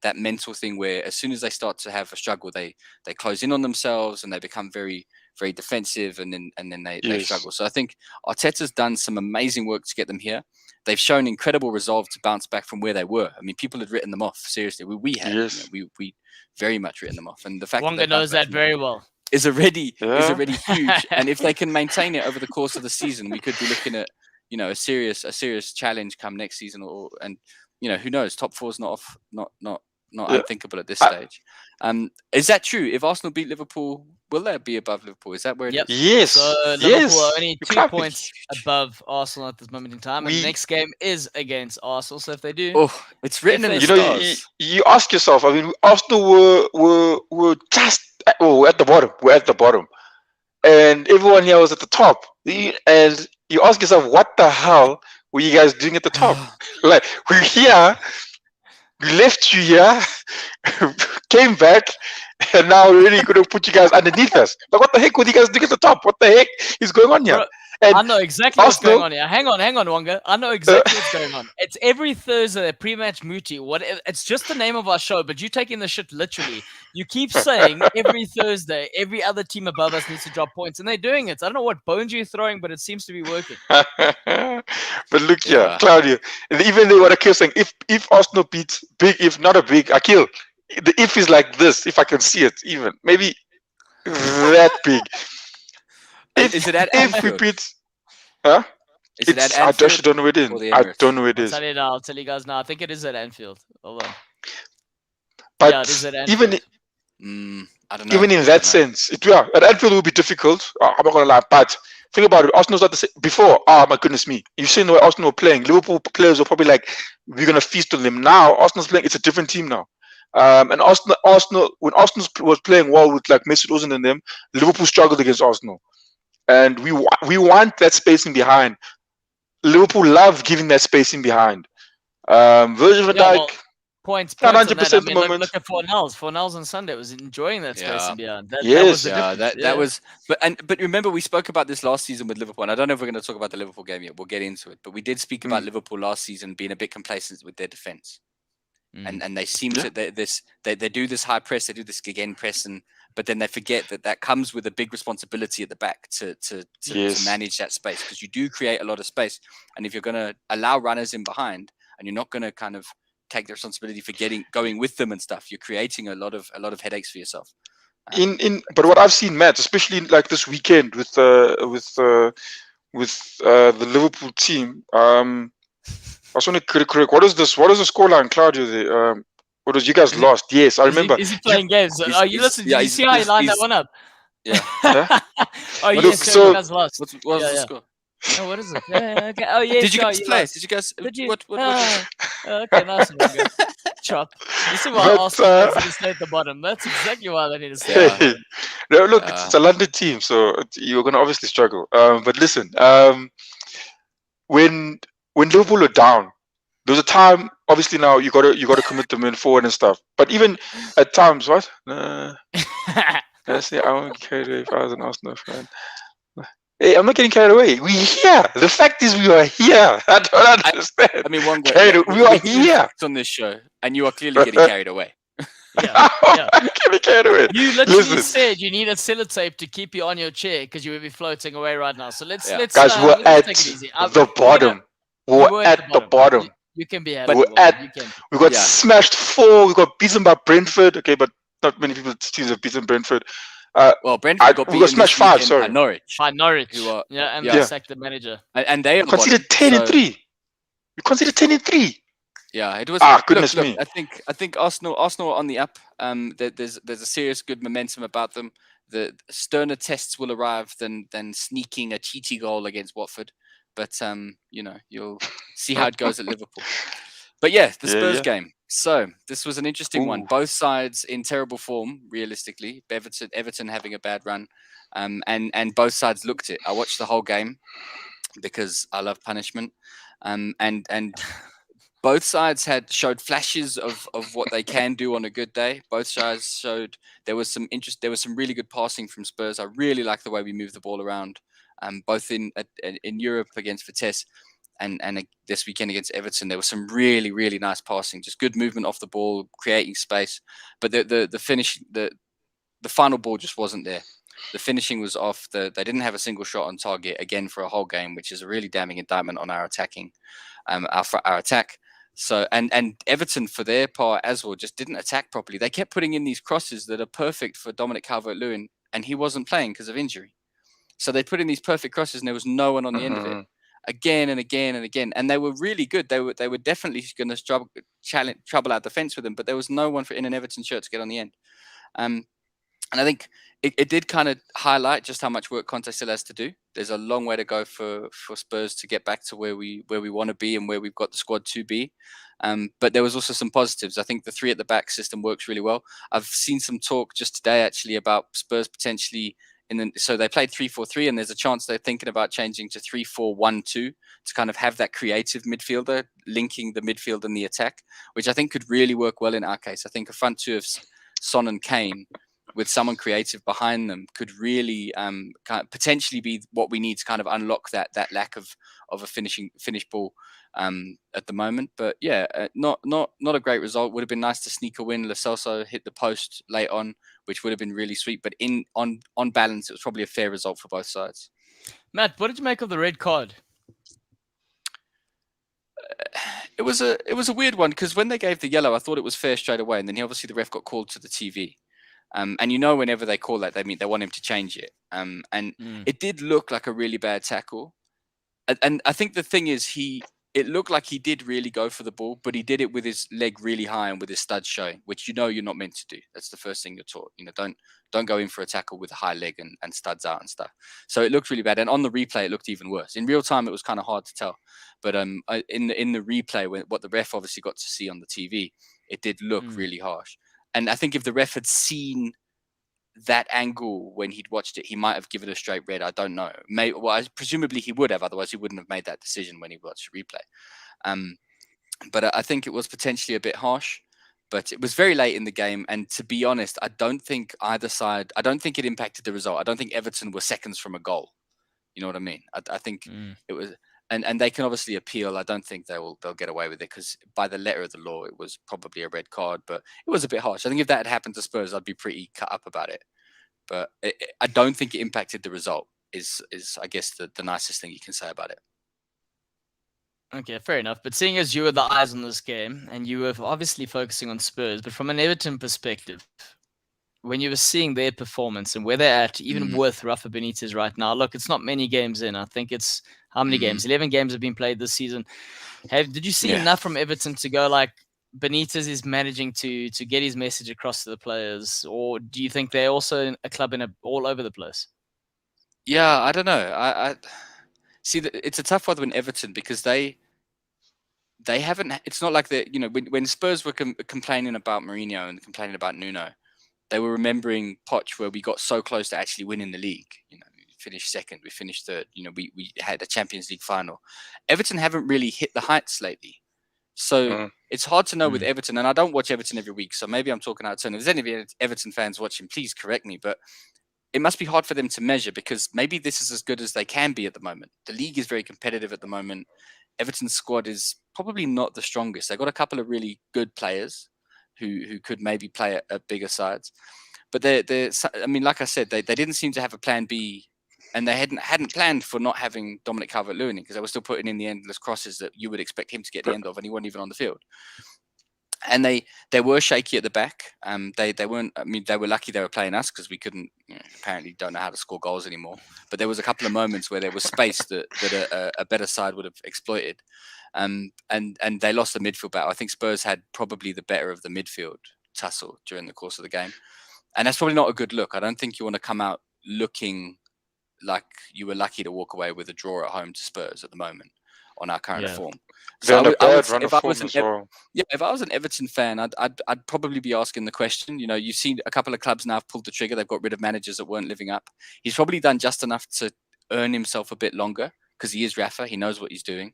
that mental thing where as soon as they start to have a struggle, they close in on themselves and they become very, very defensive, and then they struggle. So I think Arteta's done some amazing work to get them here. They've shown incredible resolve to bounce back from where they were. I mean, people had written them off. Seriously, we had. We very much written them off. And the fact Wonga knows that very well. Is already huge. And if they can maintain it over the course of the season, we could be looking at a serious challenge come next season. And who knows? Top 4's not unthinkable at this stage. Is that true? If Arsenal beat Liverpool, will they be above Liverpool? Is that where it is? Yes. So Liverpool are only 2 points above Arsenal at this moment in time. And the next game is against Arsenal. So if they do, it's written in the stars. You ask yourself. I mean, Arsenal were just at the bottom. We're at the bottom, and everyone here was at the top. And you ask yourself, what the hell were you guys doing at the top? Like we're here. We left you here, came back, and now we're really going to put you guys underneath us. Like, what the heck were you guys doing at the top? What the heck is going on here? And I know exactly what's going Arsenal, on here. Hang on, Wonga. I know exactly what's going on. It's every Thursday, pre-match mooty. It's just the name of our show, but you're taking the shit literally. You keep saying every Thursday, every other team above us needs to drop points, and they're doing it. I don't know what bones you're throwing, but it seems to be working. but look here, Yeah. Claudio. And even they what Akil saying, if Arsenal beats big, if not a big, Akil, the if is like this. If I can see it, even maybe that big. Is it at If we Anfield? beat, huh? Is it at I Anfield actually don't know where it is. or the I Emirates? don't know where it I'll is. tell you now. I'll tell you guys now. I think it is at Anfield. Hold on. But Yeah, it is at Anfield. even I don't know. even in I that don't know. sense, at Anfield will be difficult. I'm not gonna lie, but think about it. Arsenal's not the same before. Oh my goodness me! You've seen the way Arsenal were playing. Liverpool players were probably like, "We're gonna feast on them." Now Arsenal's playing. It's a different team now. And Arsenal, when Arsenal was playing well with like Mesut Ozil and them, Liverpool struggled against Arsenal, and we want that spacing behind. Liverpool love giving that spacing behind. Virgil van Yeah, Dijk, well, points not on that. I 100% at the mean, moment. look at Fornals. Fornals on Sunday was enjoying that space Yeah. in behind. That Yes. was the Yeah, difference. that was. But remember, we spoke about this last season with Liverpool, and I don't know if we're going to talk about the Liverpool game yet. We'll get into it, but we did speak about Liverpool last season being a bit complacent with their defense, and they seem to they do this high press, they do this gegen press, but then they forget that comes with a big responsibility at the back to Yes. manage that space, because you do create a lot of space, and if you're going to allow runners in behind and you're not going to kind of take the responsibility for going with them and stuff, you're creating a lot of headaches for yourself. But what I've seen, Matt, especially like this weekend with the Liverpool team. I just want to correct. What is this? What is the scoreline, Claudio? What was you guys lost? Yes, I remember. Is he playing games? Are you listening? Did you see how he lined that one up? Yeah. Oh Look, yes, so- you guys lost. What was the score? Oh, what is it? Yeah, okay. Oh yeah, Did you sure, guys play? lost. Did you guys? Did you? What Okay, nice one, guys. Chop. You see why But, Arsenal fans need to stay at the bottom. That's exactly why they need to stay. Yeah. at the bottom. No, look, it's a London team, so you're gonna obviously struggle. But listen, when Liverpool are down, there's a time. Obviously, now you gotta commit them in forward and stuff. But even at times, what? Let's say I won't get carried away if I was an Arsenal fan. Hey, I'm not getting carried away. We're here. The fact is, we are here. I don't understand. I mean, one way. Carried- we are here. on this show, and you are clearly getting carried away. Yeah, yeah. I'm getting carried away. You literally Listen. said you need a sellotape to keep you on your chair because you would be floating away right now. So let's Yeah. Guys, we're let's at take it easy. the bottom. We're at the bottom. You can be We're happy. at- You can. We got Yeah. smashed 4. We got beaten by Brentford. Okay, but not many teams have beaten Brentford. Well, Brentford got we beaten got smashed this 5, weekend sorry. by Norwich, By Norwich. Who are- Yeah, and yeah. they sacked the manager. and they are We considered 10 and 3. We considered 10 and 3. Yeah, it was. Goodness look, me. I think Arsenal are on the up. There's a serious good momentum about them. The sterner tests will arrive than sneaking a cheaty goal against Watford. But you'll see how it goes at Liverpool. But yeah, the Spurs game. So this was an interesting one. Ooh. Both sides in terrible form, realistically. Everton having a bad run, and both sides looked it. I watched the whole game because I love punishment, and both sides showed flashes of what they can do on a good day. Both sides showed there was some really good passing from Spurs. I really like the way we move the ball around, both in Europe against Vitesse and this weekend against Everton. There was some really, really nice passing, just good movement off the ball, creating space. But the finish, the final ball just wasn't there. The finishing was off. They didn't have a single shot on target again for a whole game, which is a really damning indictment on our attacking, our attack. So and Everton for their part as well just didn't attack properly. They kept putting in these crosses that are perfect for Dominic Calvert-Lewin, and he wasn't playing because of injury. So they put in these perfect crosses, and there was no one on the end of it. Again and again and again, and they were really good. They were definitely going to trouble our defense with them, but there was no one in an Everton shirt to get on the end. And I think it did kind of highlight just how much work Conte still has to do. There's a long way to go for Spurs to get back to where we want to be and where we've got the squad to be. But there was also some positives. I think the 3 at the back system works really well. I've seen some talk just today actually about Spurs potentially. So they played 3-4-3, and there's a chance they're thinking about changing to 3-4-1-2 to kind of have that creative midfielder linking the midfield and the attack, which I think could really work well in our case. I think a front 2 of Son and Kane with someone creative behind them could really kind of potentially be what we need to kind of unlock that lack of a finished ball at the moment. But yeah, not a great result. Would have been nice to sneak a win. Lo Celso hit the post late on, which would have been really sweet. But on balance, it was probably a fair result for both sides. Matt, what did you make of the red card? It was a weird one, because when they gave the yellow, I thought it was fair straight away, and then obviously the ref got called to the TV. And whenever they call that, they want him to change it. And it did look like a really bad tackle. And I think the thing is, it looked like he did really go for the ball, but he did it with his leg really high and with his studs showing, which you're not meant to do. That's the first thing you're taught. Don't go in for a tackle with a high leg and studs out and stuff. So it looked really bad. And on the replay, it looked even worse. In real time, it was kind of hard to tell. But in the replay, what the ref obviously got to see on the TV, it did look really harsh. And I think if the ref had seen that angle when he'd watched it, he might have given a straight red. I don't know. Presumably he would have, otherwise he wouldn't have made that decision when he watched the replay. But I think it was potentially a bit harsh. But it was very late in the game, and to be honest, I don't think either side. I don't think it impacted the result. I don't think Everton were seconds from a goal. You know what I mean? I think it was. And they can obviously appeal. I don't think they'll get away with it, because by the letter of the law, it was probably a red card. But it was a bit harsh. I think if that had happened to Spurs, I'd be pretty cut up about it. But I don't think it impacted the result. Is I guess the nicest thing you can say about it. Okay, fair enough. But seeing as you were the eyes on this game, and you were obviously focusing on Spurs, but from an Everton perspective, when you were seeing their performance and where they're at, even with Rafa Benitez right now, look, it's not many games in. I think it's how many games? 11 games have been played this season. Did you see enough from Everton to go like Benitez is managing to get his message across to the players, or do you think they're also a club all over the place? Yeah, I don't know. I see that it's a tough one with Everton, because they haven't. It's not like they, when Spurs were complaining about Mourinho and complaining about Nuno, they were remembering Poch, where we got so close to actually winning the league. We finished second, we finished third. We had a Champions League final. Everton haven't really hit the heights lately, so it's hard to know with Everton. And I don't watch Everton every week, so maybe I'm talking out of turn. If there's any Everton fans watching, please correct me. But it must be hard for them to measure, because maybe this is as good as they can be at the moment. The league is very competitive at the moment. Everton's squad is probably not the strongest. They've got a couple of really good players who could maybe play at bigger sides. But I mean, like I said, they didn't seem to have a plan B, and they hadn't planned for not having Dominic Calvert-Lewin, because they were still putting in the endless crosses that you would expect him to get the end of, and he wasn't even on the field. And they were shaky at the back. They weren't. I mean, they were lucky they were playing us, because we couldn't. Apparently, don't know how to score goals anymore. But there was a couple of moments where there was space that a better side would have exploited. And they lost the midfield battle. I think Spurs had probably the better of the midfield tussle during the course of the game, and that's probably not a good look. I don't think you want to come out looking like you were lucky to walk away with a draw at home to Spurs at the moment on our current form. So if I was an Everton fan, I'd probably be asking the question. You've seen a couple of clubs now have pulled the trigger. They've got rid of managers that weren't living up. He's probably done just enough to earn himself a bit longer, because he is Rafa. He knows what he's doing.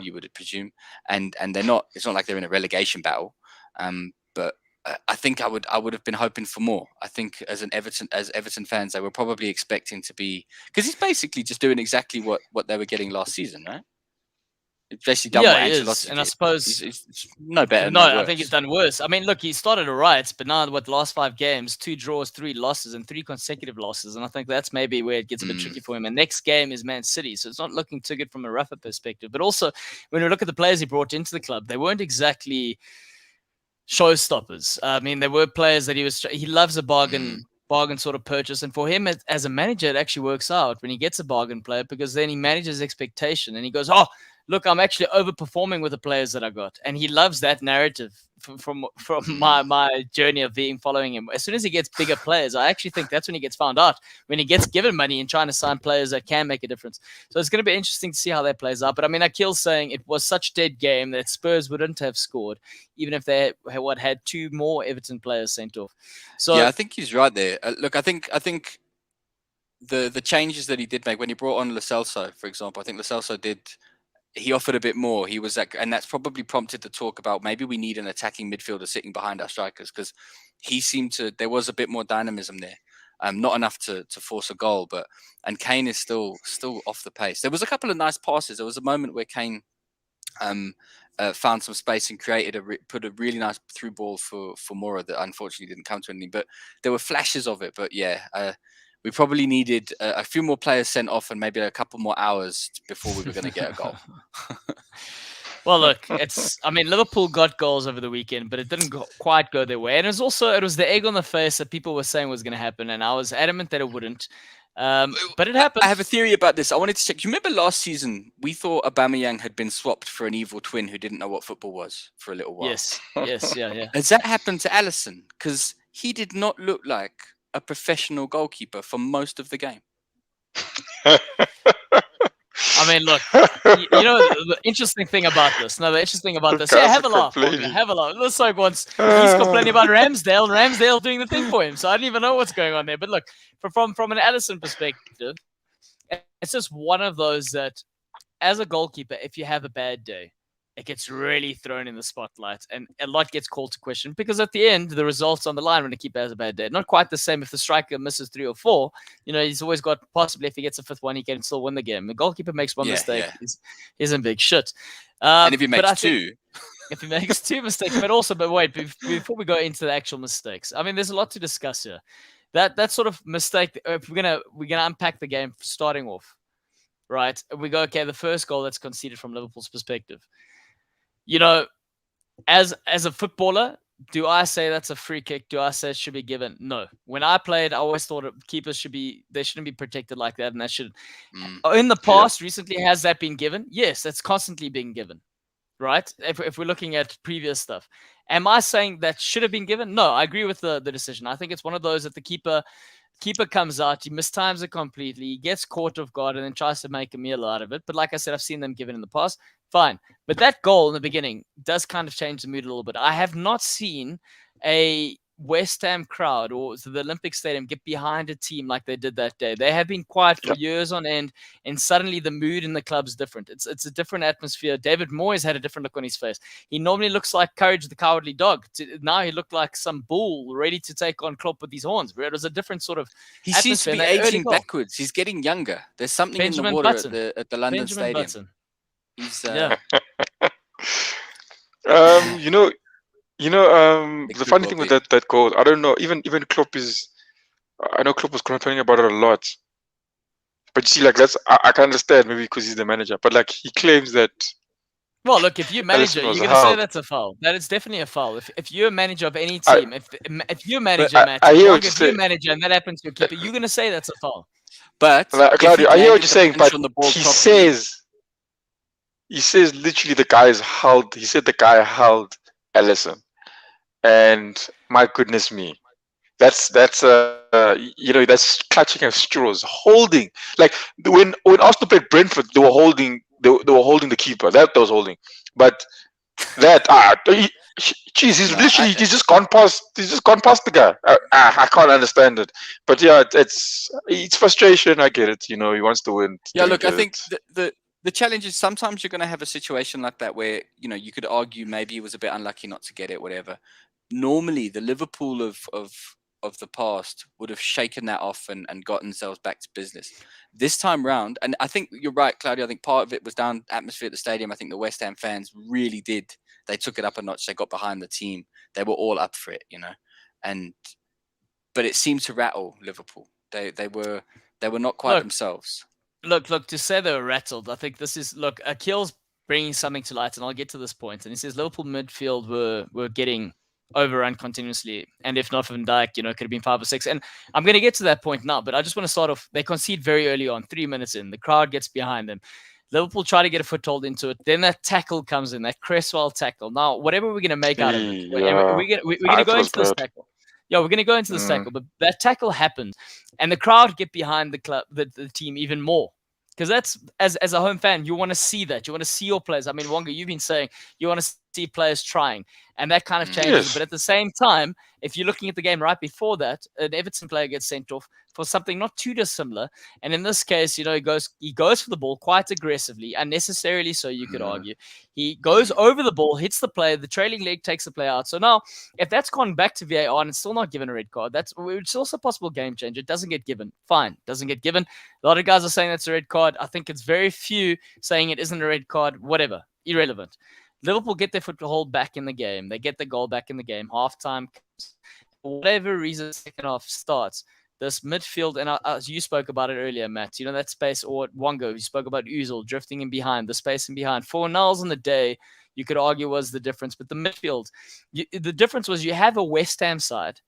You would presume, and they're not. It's not like they're in a relegation battle. But I think I would have been hoping for more. I think as Everton fans, they were probably expecting to be, because he's basically just doing exactly what they were getting last season, right? It's basically done what Ancelotti did. And I suppose he's no better. No, I think he's done worse. I mean, look, he started all right, but now the last 5 games, 2 draws, 3 losses, and 3 consecutive losses. And I think that's maybe where it gets a bit tricky for him. And next game is Man City, so it's not looking too good from a Rafa perspective. But also, when we look at the players he brought into the club, they weren't exactly showstoppers. I mean, there were players that he loves a bargain sort of purchase, and for him as a manager, it actually works out when he gets a bargain player, because then he manages expectation and he goes, look, I'm actually overperforming with the players that I got. And he loves that narrative from my journey of following him. As soon as he gets bigger players, I actually think that's when he gets found out, when he gets given money and trying to sign players that can make a difference. So it's going to be interesting to see how that plays out. But I mean, Akil's saying it was such a dead game that Spurs wouldn't have scored, even if they had 2 more Everton players sent off. So yeah, I think he's right there. Look, I think the changes that he did make when he brought on Lo Celso, for example, I think Lo Celso he offered a bit more. And that's probably prompted the talk about maybe we need an attacking midfielder sitting behind our strikers, because there was a bit more dynamism there. Not enough to force a goal, and Kane is still off the pace. There was a couple of nice passes. There was a moment where Kane found some space and put a really nice through ball for Moura that unfortunately didn't come to anything. But there were flashes of it. But yeah, we probably needed a few more players sent off and maybe a couple more hours before we were going to get a goal. Well, look, Liverpool got goals over the weekend, but it didn't quite go their way. And it was the egg on the face that people were saying was going to happen, and I was adamant that it wouldn't. But it happened. I have a theory about this. I wanted to check. You remember last season, we thought Aubameyang had been swapped for an evil twin who didn't know what football was for a little while. Yes, yeah. Has that happened to Alisson? Because he did not look like a professional goalkeeper for most of the game. Look, the interesting thing about this. Yeah, have a laugh. Let's like once he's complaining about Ramsdale doing the thing for him. So I don't even know what's going on there. But look, from an Alisson perspective, it's just one of those that, as a goalkeeper, if you have a bad day, it gets really thrown in the spotlight and a lot gets called to question because at the end, the results on the line when a keeper has a bad day. Not quite the same if the striker misses 3 or 4. He's always got, possibly if he gets a 5th one, he can still win the game. The goalkeeper makes one mistake, he's in big shit. And if he makes 2. If he makes 2 mistakes, but wait, before we go into the actual mistakes, there's a lot to discuss here. That sort of mistake, if we're gonna unpack the game starting off, right? We go, okay, the first goal that's conceded from Liverpool's perspective. As a footballer, do I say that's a free kick? Do I say it should be given? No. When I played, I always thought keepers they shouldn't be protected like that, and that should. In the past, recently, has that been given? Yes, that's constantly being given, right? If we're looking at previous stuff, am I saying that should have been given? No, I agree with the decision. I think it's one of those that the keeper comes out, he mistimes it completely, he gets caught off guard and then tries to make a meal out of it. But like I said, I've seen them given in the past. Fine. But that goal in the beginning does kind of change the mood a little bit. I have not seen a West Ham crowd or the Olympic Stadium get behind a team like they did that day. They have been quiet for years on end, and suddenly the mood in the club's different. It's a different atmosphere. David Moyes had a different look on his face. He normally looks like Courage the Cowardly Dog. Now he looked like some bull ready to take on Klopp with his horns. It was a different sort of He seems to be aging backwards. He's getting younger. There's something in the water at the London Benjamin Stadium. Button. He's the funny thing with that goal, I don't know, even Klopp I know Klopp was complaining about it a lot. But you see, like, I can understand maybe because he's the manager, but like he claims that. Well, look, if you're a manager, you're going to say that's a foul. That is definitely a foul. If you're a manager of any team, if you're a manager, Matt, if you're a manager and that happens to your keeper, you're going to say that's a foul. But Claudio, I hear what you're saying, but he says literally the guy held. He said the guy held Alisson. And my goodness me, that's clutching at straws, holding. Like when Arsenal played Brentford, they were holding the keeper. That was holding, but he's just gone past the guy. I can't understand it, but yeah, it's frustration. I get it. He wants to win. Yeah, look, I think the challenge is sometimes you're going to have a situation like that where you could argue maybe he was a bit unlucky not to get it, whatever. Normally, the Liverpool of the past would have shaken that off and gotten themselves back to business. This time round, and I think you're right, Claudio, I think part of it was down atmosphere at the stadium. I think the West Ham fans really did. They took it up a notch. They got behind the team. They were all up for it, but it seemed to rattle Liverpool. They were not quite themselves. Look, to say they were rattled, I think this is, Akil's bringing something to light, and I'll get to this point. And he says Liverpool midfield were getting overrun continuously, and if not for Van Dijk, could have been 5 or 6. And I'm going to get to that point now, but I just want to start off. They concede very early on, 3 minutes in. The crowd gets behind them. Liverpool try to get a foothold into it. Then that tackle comes in, that Cresswell tackle. Now, whatever we're going to make out of it, we're going to go into this tackle. Yeah, we're going to go into this tackle, but that tackle happened, and the crowd get behind the team even more. Because that's, as a home fan, you want to see that. You want to see your players. Wonga, you've been saying you want to quality players trying, and that kind of changes. Yes. But at the same time, if you're looking at the game right before that, an Everton player gets sent off for something not too dissimilar, and in this case, he goes for the ball quite aggressively, unnecessarily so, you could argue. He goes over the ball, hits the player, the trailing leg takes the player out. So now, if that's gone back to VAR and it's still not given a red card, it's also a possible game changer. It doesn't get given. Fine, doesn't get given. A lot of guys are saying that's a red card. I think it's very few saying it isn't a red card. Whatever, irrelevant. Liverpool get their foothold back in the game. They get the goal back in the game. Halftime comes. For whatever reason, second half starts. This midfield, and as you spoke about it earlier, Matt, you know, that space, or Wongo, you spoke about Ozil drifting in behind, the space in behind. 4-0 on the day, you could argue was the difference. But the midfield, the difference was you have a West Ham side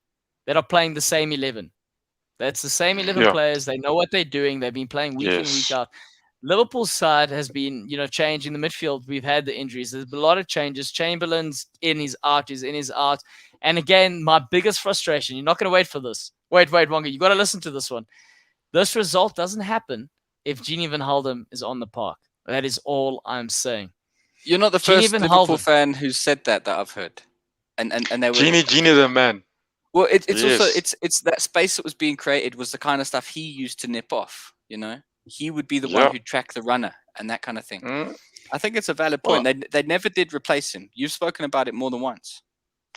that are playing the same 11. That's the same 11 players. They know what they're doing. They've been playing week in, week out. Liverpool's side has been, changing the midfield. We've had the injuries. There's been a lot of changes. Chamberlain's in, he's out. He's in, he's out. And again, my biggest frustration, you're not going to wait for this. Wait, Wonga, you got to listen to this one. This result doesn't happen if Gini van Halden is on the park. That is all I'm saying. You're not the first Liverpool fan who said that I've heard. And they were Gini the man. Well, it's also it's that space that was being created was the kind of stuff he used to nip off, He would be the one who'd track the runner and that kind of thing. I think it's a valid point. They never did replace him. You've spoken about it more than once.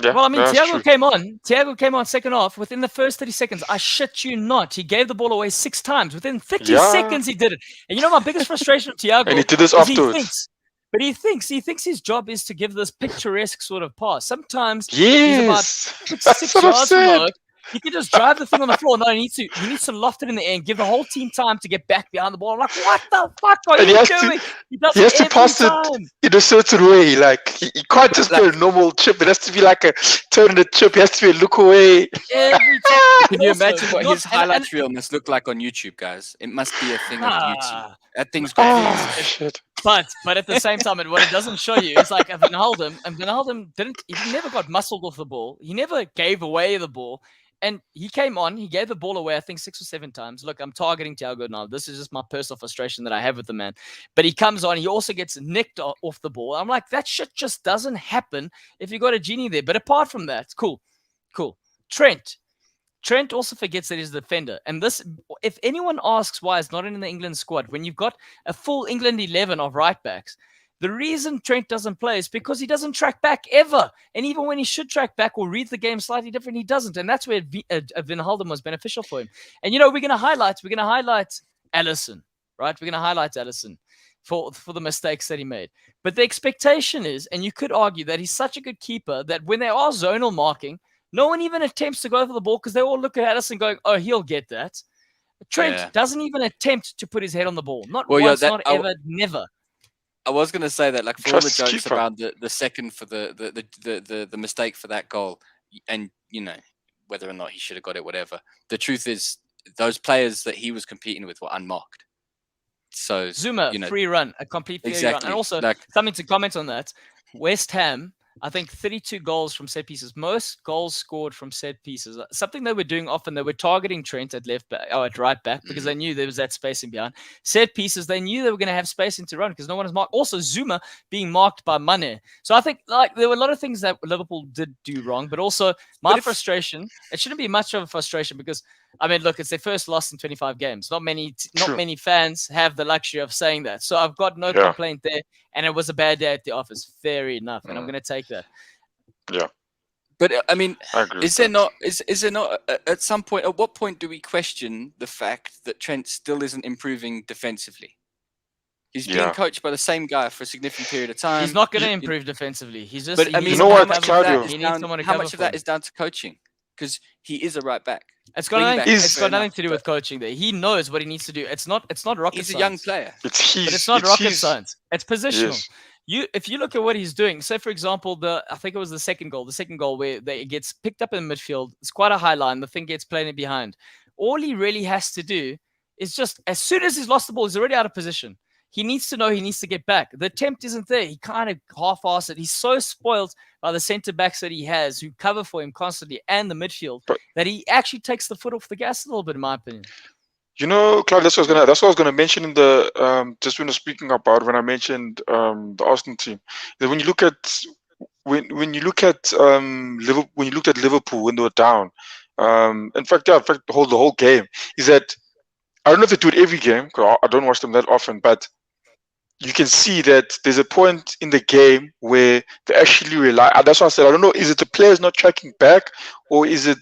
Yeah, well, I mean, Thiago came on. Thiago came on second half. Within the first 30 seconds, I shit you not, he gave the ball away 6 times. Within 30 seconds, he did it. And my biggest frustration with Thiago, and he did this afterwards. He thinks his job is to give this picturesque sort of pass. Sometimes he's about 6 yards from he can just drive the thing on the floor. No, he needs to loft it in the air and give the whole team time to get back behind the ball. I'm like, what the fuck are you doing? He has to pass it in a certain way. Like he can't just be a normal chip. It has to be like a turn the chip. It has to be a look away. Every time. Can you imagine what his highlight reel must look like on YouTube, guys? It must be a thing on YouTube. That thing's great. Shit. But at the same time, what it doesn't show you is like Van Halden, and Van Halden he never got muscled off the ball. He never gave away the ball. And he came on, he gave the ball away, I think 6 or 7 times. Look, I'm targeting Thiago now. This is just my personal frustration that I have with the man. But he comes on, he also gets nicked off the ball. I'm like, that shit just doesn't happen if you got a Gini there. But apart from that, cool. Trent also forgets that he's a defender. And this, if anyone asks why it's not in the England squad, when you've got a full England 11 of right backs, the reason Trent doesn't play is because he doesn't track back ever. And even when he should track back or read the game slightly different, he doesn't. And that's where Van Halden was beneficial for him. And, we're going to highlight Alisson, right? We're going to highlight Alisson for the mistakes that he made. But the expectation is, and you could argue that he's such a good keeper that when they are zonal marking, no one even attempts to go for the ball because they all look at Alisson going, oh, he'll get that. Trent doesn't even attempt to put his head on the ball. Not once, not ever, never. I was going to say that, like, for all the jokes about the second for the mistake for that goal, and whether or not he should have got it, whatever. The truth is, those players that he was competing with were unmarked. So Zuma, free run, a complete free run, and also something to comment on that. West Ham, I think 32 goals from set pieces, most goals scored from set pieces. Something they were doing often, they were targeting Trent at at right back because they knew there was that space in behind. Set pieces, they knew they were going to have space in to run because no one is marked. Also, Zuma being marked by Mane. So I think there were a lot of things that Liverpool did do wrong, but also frustration. It shouldn't be much of a frustration because look, it's their first loss in 25 games. Not many fans have the luxury of saying that. So I've got no complaint there. And it was a bad day at the office. Fair enough. And I'm going to take that. Yeah. But is there not at some point, at what point do we question the fact that Trent still isn't improving defensively? He's being coached by the same guy for a significant period of time. He's not going to improve defensively. He's just. But you know what, Claudio? How much of that is down to coaching? Because he is a right back. It's got nothing to do with coaching there. He knows what he needs to do. It's not rocket science. He's a young player. But it's not rocket science. It's positional. Yes. If you look at what he's doing, say for example, I think it was the second goal where it gets picked up in the midfield. It's quite a high line. The thing gets played in behind. All he really has to do is just, as soon as he's lost the ball, he's already out of position. He needs to know he needs to get back. The attempt isn't there. He kind of half-assed it. He's so spoiled by the centre-backs that he has who cover for him constantly and the midfield that he actually takes the foot off the gas a little bit, in my opinion. Claude, that's what I was gonna mention in the just when I was speaking about when I mentioned the Arsenal team. That when you look at when you look at Liverpool, when you looked at Liverpool when they were down, in fact, the whole game is that I don't know if they do it every game because I don't watch them that often, but you can see that there's a point in the game where they actually rely. That's why I said I don't know. Is it the players not tracking back, or is it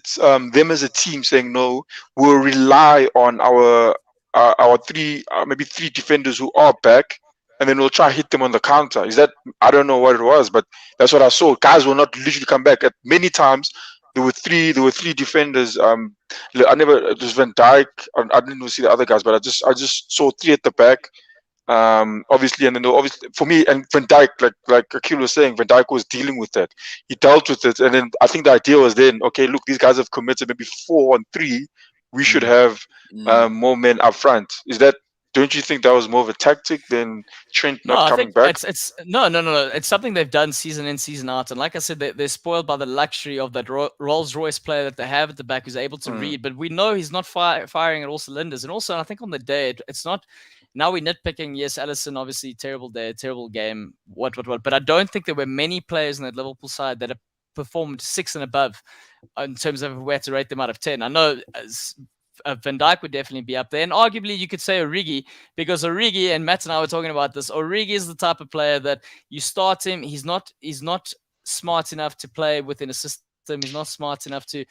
them as a team saying no? We'll rely on our three, maybe three defenders who are back, and then we'll try to hit them on the counter. Is that I don't know what it was, but that's what I saw. Guys will not literally come back. At many times there were three defenders. I never it was Van Dijk. I didn't even see the other guys, but I just saw three at the back. Obviously, and then obviously for me and Van Dijk, like Akil was saying, Van Dijk was dealing with that. He dealt with it, and then I think the idea was then, okay, look, these guys have committed maybe 4 on 3. We should have more men up front. Is that? Don't you think that was more of a tactic than Trent not coming back? It's no. It's something they've done season in, season out, and like I said, they're spoiled by the luxury of that Rolls Royce player that they have at the back who's able to read. But we know he's not firing at all cylinders, and also I think on the day it's not. Now we're nitpicking. Yes, Alisson, obviously, terrible day, terrible game, what. But I don't think there were many players in that Liverpool side that have performed 6 and above in terms of where to rate them out of 10. I know Van Dijk would definitely be up there. And arguably, you could say Origi, because Origi, and Matt and I were talking about this, Origi is the type of player that you start him. He's not smart enough to play within a system. He's not smart enough to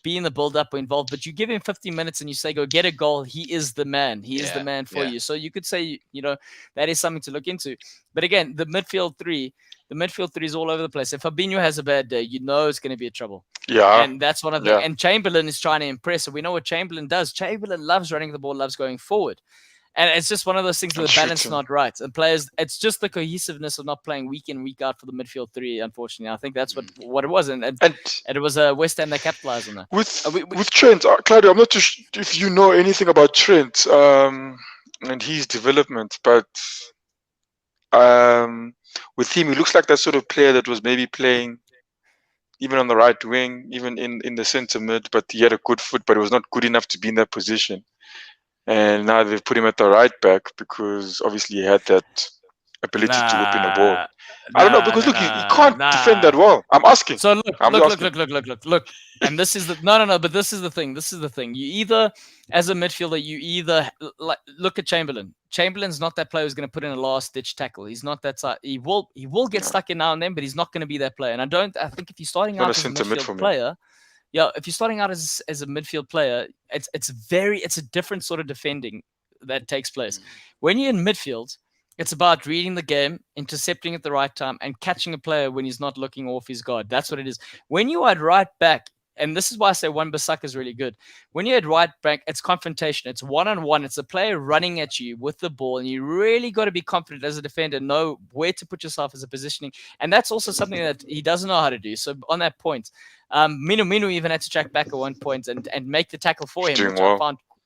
be in the build-up or involved, but you give him 15 minutes and you say, go get a goal. He is the man. He is the man for you. So you could say, that is something to look into. But again, the midfield three is all over the place. If Fabinho has a bad day, it's going to be a trouble. Yeah. And that's one of the and Chamberlain is trying to impress. So we know what Chamberlain does. Chamberlain loves running the ball, loves going forward. And it's just one of those things where the balance is not right. And players, it's just the cohesiveness of not playing week in, week out for the midfield three, unfortunately. I think that's what it was. And it was West Ham that capitalized on that. With Trent, Claudio, I'm not too sure if you know anything about Trent and his development, but with him, he looks like that sort of player that was maybe playing even on the right wing, even in the centre mid, but he had a good foot, but it was not good enough to be in that position. And now they've put him at the right back because obviously he had that ability to whip in the ball. I don't know because look, he can't defend that well. I'm asking. So look. And this is but this is the thing. You either, as a midfielder, look at Chamberlain. Chamberlain's not that player who's going to put in a last-ditch tackle. He's not that side. He will get stuck in now and then, but he's not going to be that player. And I think if you're starting out as a midfield player. Yeah, if you're starting out as a midfield player, it's a different sort of defending that takes place. When you're in midfield, it's about reading the game, intercepting at the right time, and catching a player when he's not looking off his guard. That's what it is. When you are at right back, and this is why I say Wan-Bissaka is really good. When you're at right back, it's confrontation. It's one-on-one. It's a player running at you with the ball, and you really got to be confident as a defender, know where to put yourself as a positioning. And that's also something that he doesn't know how to do. So on that point, Minu even had to track back at one point and make the tackle for him,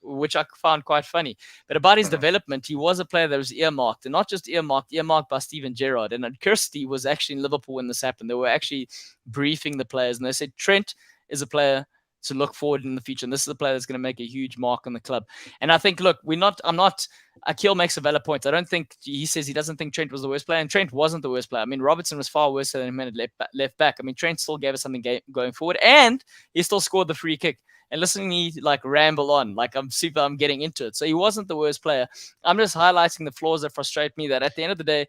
which I found quite funny. But about his development, he was a player that was earmarked, and not just earmarked by Steven Gerrard. And Kirsty was actually in Liverpool when this happened. They were actually briefing the players, and they said Trent is a player to look forward in the future, and this is a player that's going to make a huge mark on the club. And I think, look, Akil makes a valid point. I don't think he says he doesn't think Trent was the worst player, and Trent wasn't the worst player. I mean, Robertson was far worse than him at left back. I mean, Trent still gave us something going forward, and he still scored the free kick. And listening to me ramble on, I'm getting into it. So he wasn't the worst player. I'm just highlighting the flaws that frustrate me, that at the end of the day,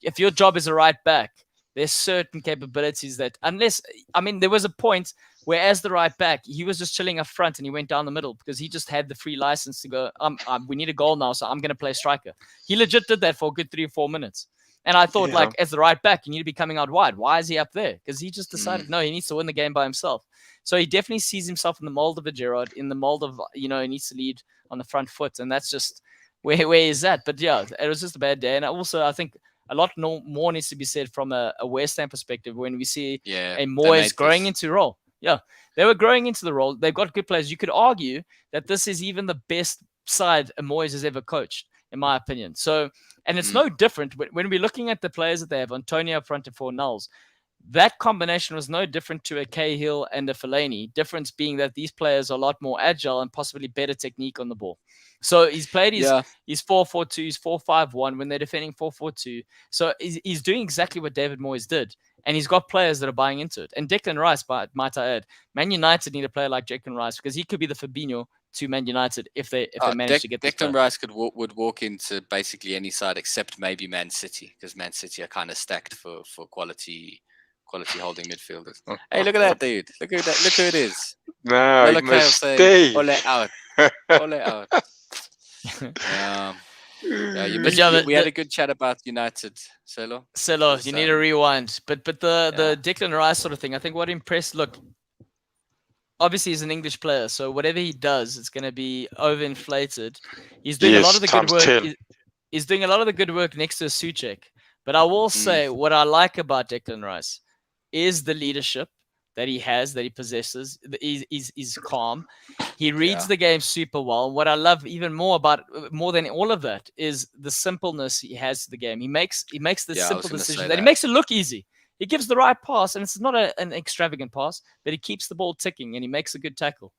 if your job is a right back, there's certain capabilities that there was a point where as the right back, he was just chilling up front and he went down the middle because he just had the free license to go, we need a goal now, so I'm going to play striker. He legit did that for a good 3 or 4 minutes. And I thought, as the right back, you need to be coming out wide. Why is he up there? Because he just decided, no, he needs to win the game by himself. So he definitely sees himself in the mold of a Gerrard, in the mold of, he needs to lead on the front foot. And that's just where he's at. But yeah, it was just a bad day. And also, I think a lot more needs to be said from a West Ham perspective when we see a Moyes growing into role. Yeah, they were growing into the role. They've got good players. You could argue that this is even the best side a Moyes has ever coached, in my opinion. So, and it's no different when we're looking at the players that they have. Antonio up front and 4 nulls. That combination was no different to a Cahill and a Fellaini. Difference being that these players are a lot more agile and possibly better technique on the ball. So he's played his 4-4-2, his 4-5-1 when they're defending 4-4-2. So he's doing exactly what David Moyes did. And he's got players that are buying into it. And Declan Rice, might I add, Man United need a player like Declan Rice because he could be the Fabinho to Man United if they manage to get this Declan Rice would walk into basically any side except maybe Man City, because Man City are kind of stacked for quality holding midfielders. Hey, look at that dude! Look at that! Look who it is! No, it must stay. Ole out! Ole out! We had a good chat about United, Selo. You need to rewind. But the Declan Rice sort of thing, I think what impressed. Look, obviously he's an English player, so whatever he does, it's going to be overinflated. He's doing a lot of the good work. He's doing a lot of the good work next to Souček. But I will say what I like about Declan Rice is the leadership that he has, that he possesses. He's calm. He reads the game super well. What I love even more than all of that is the simpleness he has to the game. He makes the simple decision that he makes it look easy. He gives the right pass, and it's not an extravagant pass, but he keeps the ball ticking, and he makes a good tackle.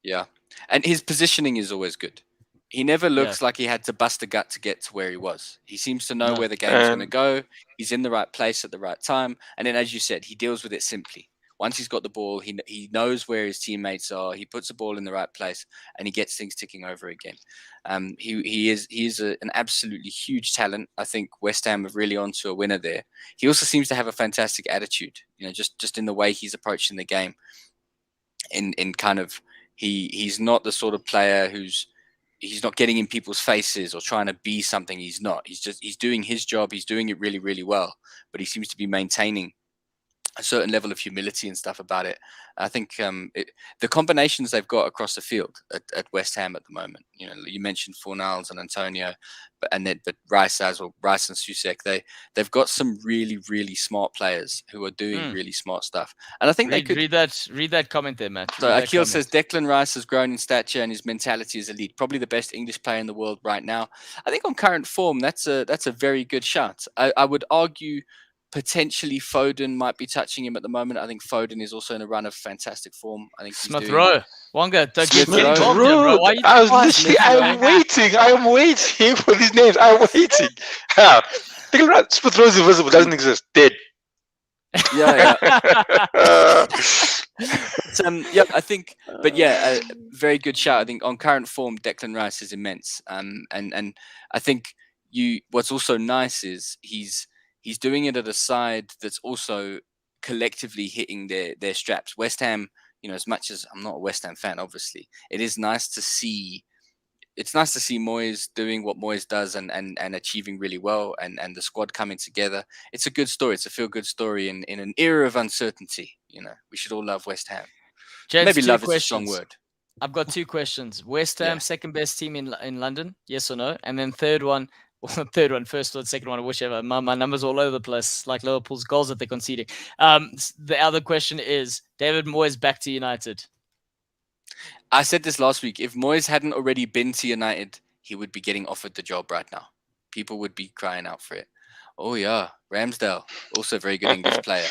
Yeah, and his positioning is always good. He never looks like he had to bust a gut to get to where he was. He seems to know where the game's going to go. He's in the right place at the right time. And then, as you said, he deals with it simply. Once he's got the ball, he knows where his teammates are. He puts the ball in the right place, and he gets things ticking over again. He is an absolutely huge talent. I think West Ham are really onto a winner there. He also seems to have a fantastic attitude, just in the way he's approaching the game. In kind of, he's not the sort of player he's not getting in people's faces or trying to be something he's not. He's doing his job. He's doing it really, really well. But he seems to be maintaining a certain level of humility and stuff about it. I think the combinations they've got across the field at West Ham at the moment. You mentioned Fornals and Antonio, but Rice and Souček. They've got some really, really smart players who are doing really smart stuff. And I think they could read that comment there, Matt. So Akil says Declan Rice has grown in stature and his mentality is elite. Probably the best English player in the world right now. I think on current form, that's a very good shout. I would argue potentially Foden might be touching him at the moment. I think Foden is also in a run of fantastic form. I think Smith Rowe. Wonga, I'm waiting for these names. I'm waiting. Smith Rowe is invisible, doesn't exist. Dead. Yeah. I think, but a very good shout. I think on current form, Declan Rice is immense. And I think what's also nice is he's doing it at a side that's also collectively hitting their straps. West Ham, as much as I'm not a West Ham fan, obviously, it is nice to see. It's nice to see Moyes doing what Moyes does and achieving really well, and the squad coming together. It's a good story. It's a feel-good story in an era of uncertainty. We should all love West Ham. James, maybe love is a strong word. I've got two questions. West Ham, second best team in London, yes or no? And then third one, first one, second one, whichever. My numbers all over the place, like Liverpool's goals that they're conceding. The other question is, David Moyes back to United. I said this last week. If Moyes hadn't already been to United, he would be getting offered the job right now. People would be crying out for it. Oh, yeah. Ramsdale, also a very good English player.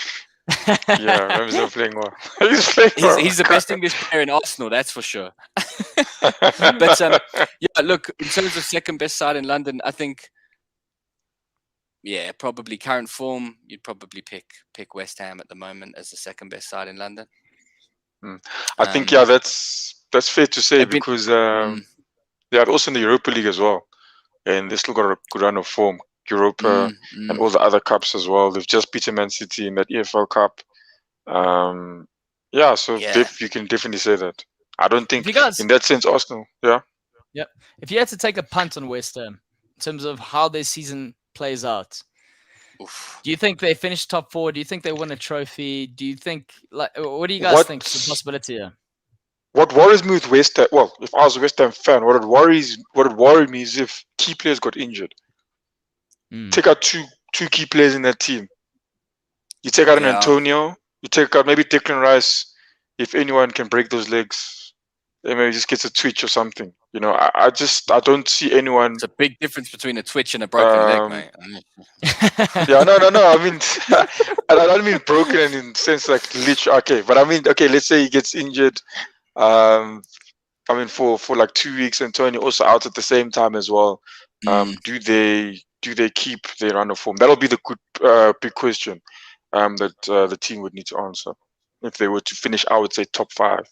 Yeah, Ramsdale playing well. He's the best English player in Arsenal, that's for sure. But look, in terms of second best side in London, I think, probably current form, you'd probably pick West Ham at the moment as the second best side in London. I think that's fair to say because they are also in the Europa League as well, and they still got a good run of form. Europa and all the other cups as well. They've just beaten Man City in that EFL Cup. You can definitely say that. I don't think in that sense Arsenal. Yeah. If you had to take a punt on West Ham in terms of how their season plays out, do you think they finish top 4? Do you think they win a trophy? Do you think what do you guys think is the possibility here? What worries me with West Ham? Well, if I was a West Ham fan, what would worry me is if key players got injured. Take out two key players in that team. You take out an Antonio. You take out maybe Declan Rice. If anyone can break those legs, they maybe just gets a twitch or something. You know, I don't see anyone. It's a big difference between a twitch and a broken leg, mate. Yeah, no. I mean, I don't mean broken in the sense like literally. Okay, but I mean, okay. Let's say he gets injured. I mean, for like 2 weeks, and Tony also out at the same time as well. Do they keep their run of form? That'll be the good big question. That the team would need to answer if they were to finish. I would say top 5.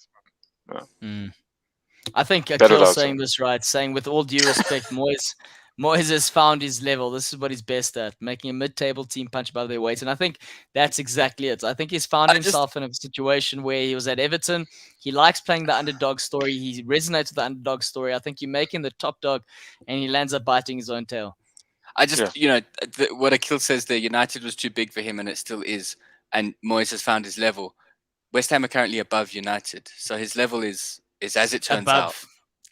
I think That would Akil's answer. saying this right, saying with all due respect, Moyes has found his level. This is what he's best at, making a mid-table team punch above their weight. And I think that's exactly it. I think he's found himself in a situation where he was at Everton. He likes playing the underdog story. He resonates with the underdog story. I think you make him the top dog, and he lands up biting his own tail. I just, what Akil says there, United was too big for him, and it still is. And Moyes has found his level. West Ham are currently above United, so his level is as it turns out.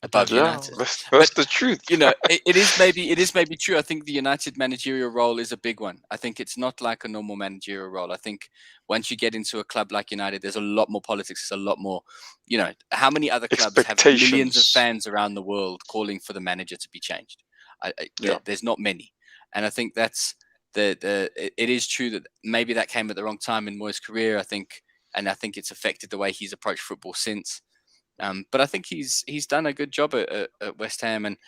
Above United. That's the truth. It is maybe true. I think the United managerial role is a big one. I think it's not like a normal managerial role. I think once you get into a club like United, there's a lot more politics. There's a lot more, how many other clubs have millions of fans around the world calling for the manager to be changed? There's not many. And I think that's it is true that maybe that came at the wrong time in Moyes' career. I think it's affected the way he's approached football since. But I think he's done a good job at West Ham, and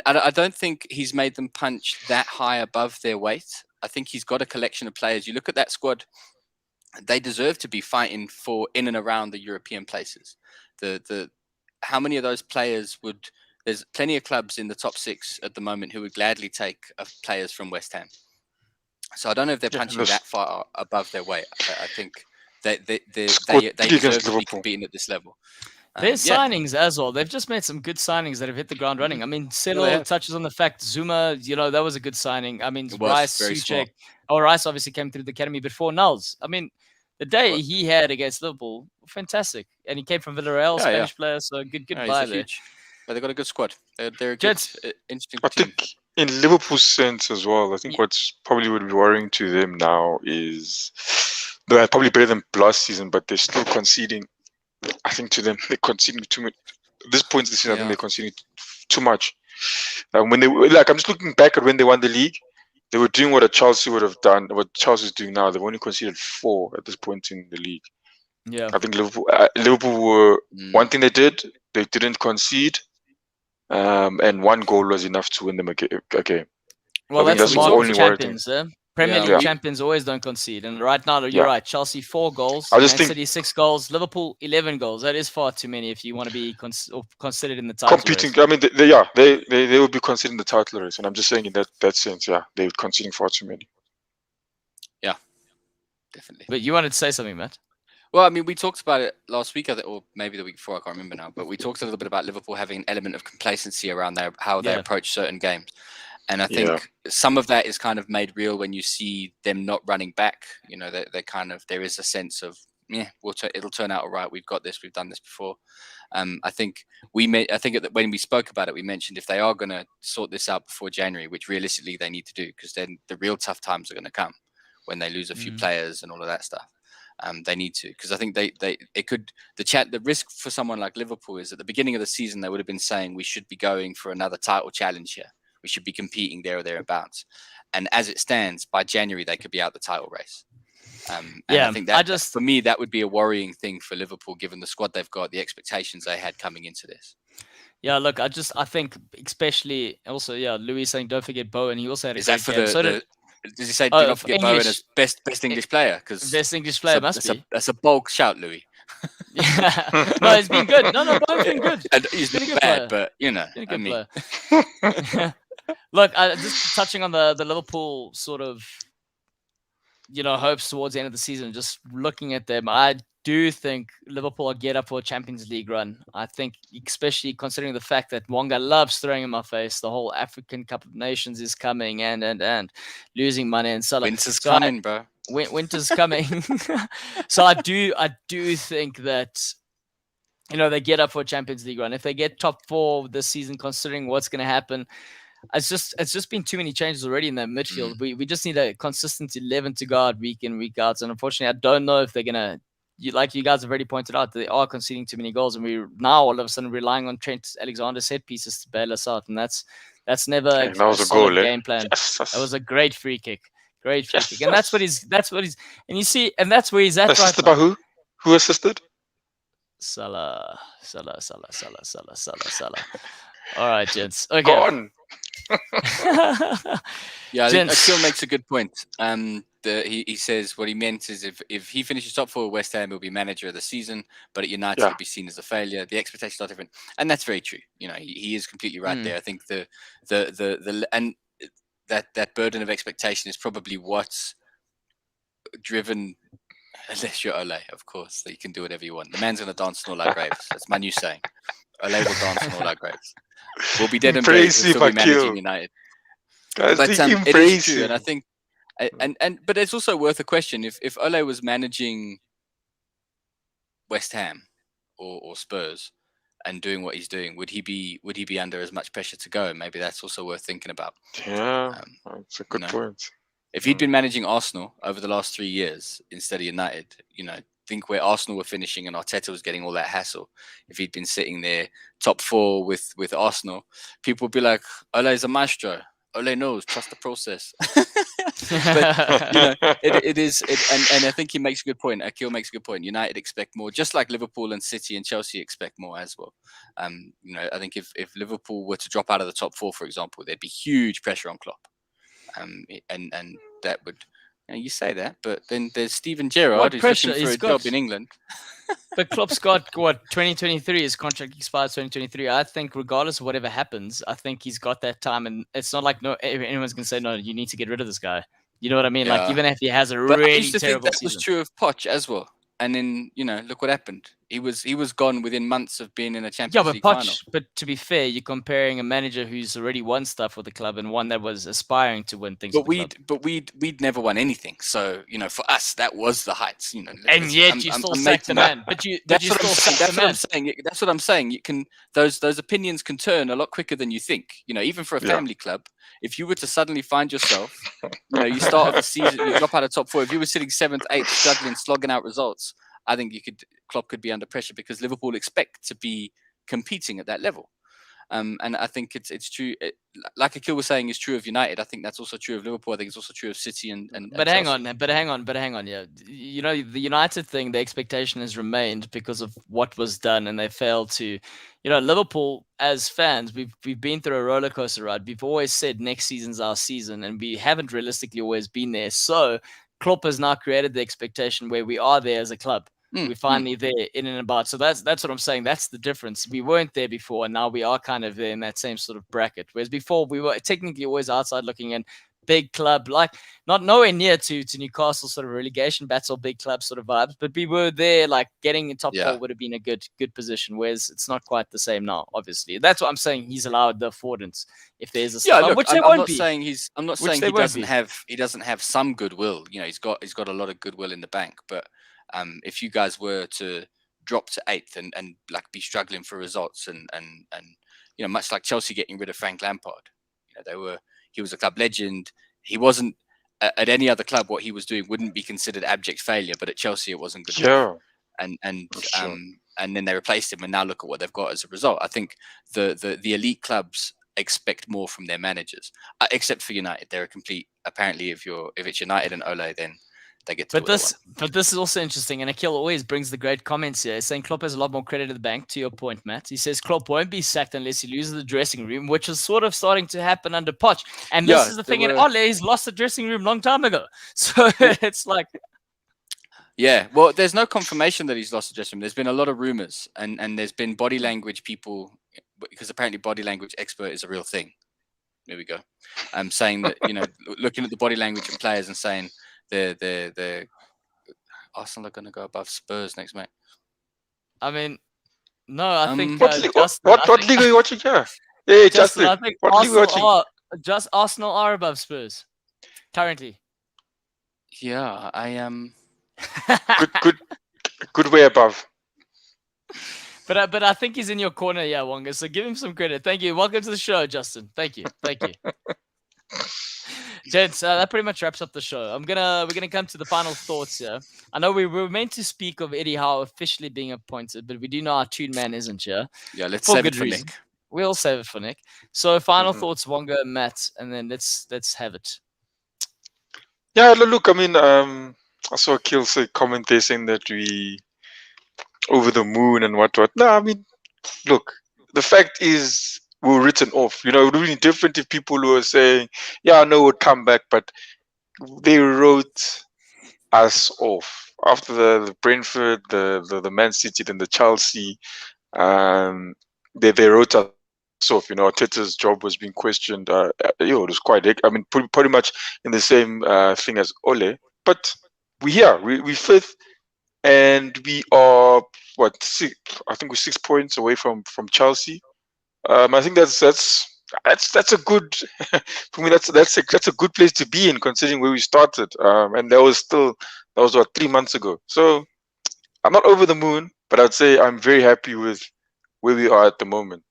I don't think he's made them punch that high above their weight. I think he's got a collection of players. You look at that squad; they deserve to be fighting for in and around the European places. How many of those players would? There's plenty of clubs in the top 6 at the moment who would gladly take players from West Ham. So I don't know if they're punching that far above their weight. I think they deserve to be competing at this level. There's signings as well. They've just made some good signings that have hit the ground running. I mean, Settle touches on the fact Zuma, that was a good signing. I mean, Rice, Suchek. Rice obviously came through the academy before Nulls. I mean, the day he had against Liverpool, fantastic. And he came from Villarreal, Spanish player, so good buy there. But they've got a good squad. They're a good, interesting team. I think in Liverpool's sense as well, I think what's probably would be worrying to them now is they're probably better than last season, but they're still conceding. I think to them, they're conceding too much. At this point in the season, I think they're conceding too much. When they I'm just looking back at when they won the league, they were doing what a Chelsea would have done. What Chelsea is doing now, they've only conceded 4 at this point in the league. Yeah, I think Liverpool were one thing they did. They didn't concede, and 1 goal was enough to win them a game. Well, that's the only champions. Premier League champions always don't concede, and right now you're right. Chelsea 4 goals, Man City 6 goals, Liverpool 11 goals. That is far too many if you want to be considered in the title competing race. I mean, they would be considered in the title race, and I'm just saying in that sense, they're conceding far too many. Yeah, definitely. But you wanted to say something, Matt? Well, I mean, we talked about it last week, or maybe the week before. I can't remember now. But we talked a little bit about Liverpool having an element of complacency around how they approach certain games. And I think some of that is kind of made real when you see them not running back. They kind of, there is a sense of, it'll turn out all right. We've got this. We've done this before. I think when we spoke about it, we mentioned if they are going to sort this out before January, which realistically they need to do, because then the real tough times are going to come when they lose a few players and all of that stuff. They need to, because I think the risk for someone like Liverpool is at the beginning of the season, they would have been saying we should be going for another title challenge here. We should be competing there or thereabouts. And as it stands, by January, they could be out the title race. I think for me, that would be a worrying thing for Liverpool, given the squad they've got, the expectations they had coming into this. Yeah, look, I think especially also, Louis saying don't forget Bowen. He also had a great game. Does he say do not forget Bowen as best English player? Because best English player must be. That's a bold shout, Louis. No, he's been good. No, Bowen's been good. And he's been bad, but Look, just touching on the Liverpool sort of, hopes towards the end of the season, just looking at them, I do think Liverpool will get up for a Champions League run. I think, especially considering the fact that Wonga loves throwing in my face, the whole African Cup of Nations is coming and losing money and so winter's coming, bro. Winter's coming. So I do think that they get up for a Champions League run. If they get top 4 this season, considering what's going to happen, it's just been too many changes already in that midfield. We just need a consistent 11 to guard week in, week out. And unfortunately, I don't know if they're going to like you guys have already pointed out, they are conceding too many goals, and we're now all of a sudden relying on Trent Alexander set pieces to bail us out, and that's never Hey, that a was a solid goal, game plan. Yes, That was a great free kick. Great free yes, kick. And that's what he's and you see, and that's where he's at assisted right by now. who? Who assisted? Salah. All right, gents. Okay. Go on. Yeah, I think Gents. Akil makes a good point. He says what he meant is if he finishes top 4 at West Ham, he'll be manager of the season, but at United, he'll be seen as a failure. The expectations are different, and that's very true. You know, he is completely right there. I think the and that burden of expectation is probably what's driven. Unless you're Ole, of course, that you can do whatever you want. The man's gonna dance in all our graves. That's my new saying. Ole will dance in all our graves. We'll be dead and buried. We'll still be managing United. Guys, But think it is true, him. and I think, but it's also worth a question. If Ole was managing West Ham or Spurs and doing what he's doing, would he be under as much pressure to go? Maybe that's also worth thinking about. Yeah, that's a good point. If he'd been managing Arsenal over the last 3 years instead of United, think where Arsenal were finishing and Arteta was getting all that hassle. If he'd been sitting there top 4 with Arsenal, people would be like, Ole is a maestro. Ole knows, trust the process. But it is, and I think he makes a good point. Akil makes a good point. United expect more, just like Liverpool and City and Chelsea expect more as well. I think if Liverpool were to drop out of the top 4, for example, there'd be huge pressure on Klopp. And that would, you say that, but then there's Steven Gerrard who's looking for a job in England. But Klopp's got what 2023, his contract expires 2023. I think regardless of whatever happens, I think he's got that time, and it's not like anyone's gonna say no, you need to get rid of this guy. You know what I mean? Like even if he has a really I used to terrible think that season. was true of Poch as well. And then look what happened. He was gone within months of being in a Champions League final. But to be fair, you're comparing a manager who's already won stuff with the club and one that was aspiring to win things. But we'd never won anything. So for us, that was the heights. And yet you still sacked the man. But you still sacked the man. That's what I'm saying. You can those opinions can turn a lot quicker than you think. Even for a family club, if you were to suddenly find yourself, you start off the season, you drop out of top 4. If you were sitting 7th, 8th, struggling, slogging out results, I think Klopp could be under pressure because Liverpool expect to be competing at that level. And I think it's true. Like Akil was saying, is true of United. I think that's also true of Liverpool. I think it's also true of City and But hang on. Yeah, the United thing, the expectation has remained because of what was done, and they failed to. Liverpool as fans, we've been through a roller coaster ride. We've always said next season's our season, and we haven't realistically always been there. So Klopp has now created the expectation where we are there as a club. We're finally there in and about. So that's what I'm saying. That's the difference. We weren't there before, and now we are kind of there in that same sort of bracket. Whereas before, we were technically always outside looking in. Big club, like not nowhere near to Newcastle sort of relegation battle, big club sort of vibes, but we were there, like getting in top 4 would have been a good position, whereas it's not quite the same now, obviously. That's what I'm saying. He's allowed the affordance if there's a look, which I'm won't not be. saying I'm not saying he doesn't have some goodwill. He's got a lot of goodwill in the bank, but if you guys were to drop to 8th and like be struggling for results and much like Chelsea getting rid of Frank Lampard, he was a club legend. He wasn't at any other club. What he was doing wouldn't be considered abject failure, but at Chelsea it wasn't good enough. And then they replaced him, and now look at what they've got as a result. I think the elite clubs expect more from their managers, except for United. They're a complete. Apparently, if it's United and Ole, then they get to. But this is also interesting, and Akil always brings the great comments here, saying Klopp has a lot more credit at the bank. To your point, Matt, he says Klopp won't be sacked unless he loses the dressing room, which is sort of starting to happen under Poch. And this is the thing, in Ole, he's lost the dressing room a long time ago. So it's like, well, there's no confirmation that he's lost the dressing room. There's been a lot of rumors, and there's been body language people, because apparently body language expert is a real thing. There we go. I'm saying that looking at the body language of players and saying. The Arsenal are going to go above Spurs next, mate. I mean, no, I think what league are you watching here? Yeah, Justin. I think Arsenal are above Spurs currently. Yeah, I am. Good way above. But I think he's in your corner, Wonga. So give him some credit. Thank you. Welcome to the show, Justin. Thank you. Gents, that pretty much wraps up the show. We're gonna come to the final thoughts here. I know we were meant to speak of Eddie Howe officially being appointed, but we do know our tune man isn't here. Yeah, let's For save good it for reason. Nick. We'll save it for Nick. So final Mhm. thoughts, Wonga and Matt, and then let's have it. Yeah, look, I mean, I saw Kill say comment there saying that we over the moon and what. No, I mean, look, the fact is we were written off. You know, it would be different if people were saying, "Yeah, I know we'll come back," but they wrote us off after the Brentford, the Man City, then the Chelsea. They wrote us off. You know, Arteta's job was being questioned. It was quite. I mean, pretty much in the same thing as Ole. But we here. We fifth, and we are what six? I think we're 6 points away from Chelsea. I think that's a good for me. That's a good place to be in, considering where we started. And that was what 3 months ago. So I'm not over the moon, but I'd say I'm very happy with where we are at the moment.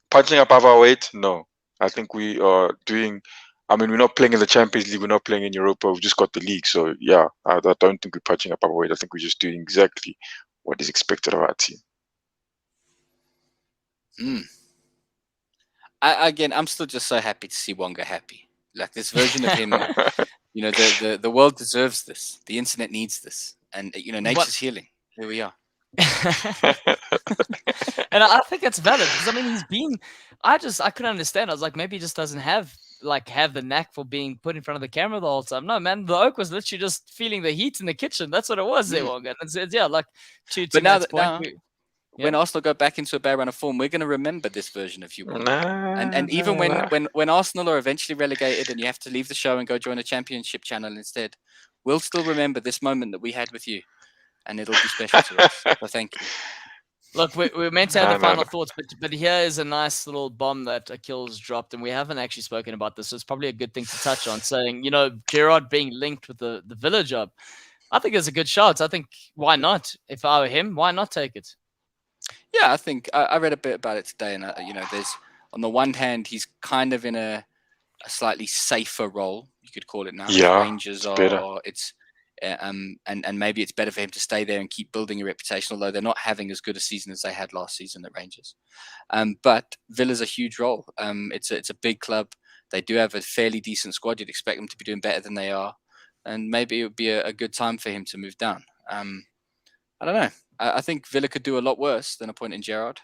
Punching above our weight, no. I think we are doing. I mean, we're not playing in the Champions League. We're not playing in Europa. We've just got the league. So yeah, I don't think we're punching above our weight. I think we're just doing exactly what is expected of our team. Again, I'm still just so happy to see Wonga happy. Like this version of him, you know, the world deserves this. The internet needs this, and you know, nature's healing. Here we are. And I think that's valid because I mean he's been. I couldn't understand. I was like, maybe he just doesn't have the knack for being put in front of the camera the whole time. No, man, the oak was literally just feeling the heat in the kitchen. That's what it was. There, Wonga. And it's, yeah, like to But now, Matt's point, when Arsenal go back into a bad run of form, we're going to remember this version of you. And even when Arsenal are eventually relegated and you have to leave the show and go join a championship channel instead, we'll still remember this moment that we had with you, and it'll be special to us. So thank you. Look, we're meant to have the final thoughts, but here is a nice little bomb that Akil's dropped, and we haven't actually spoken about this, so it's probably a good thing to touch on, saying, you know, Gerrard being linked with the Villa job. I think it's a good shot. I think, why not? If I were him, why not take it? Yeah, I think I read a bit about it today, and you know, there's on the one hand, he's kind of in a slightly safer role, you could call it now. Yeah, Rangers are and maybe it's better for him to stay there and keep building a reputation, although they're not having as good a season as they had last season at Rangers. But Villa's a huge role. It's a big club. They do have a fairly decent squad. You'd expect them to be doing better than they are, and maybe it would be a good time for him to move down. I don't know. I think Villa could do a lot worse than appointing Gerrard.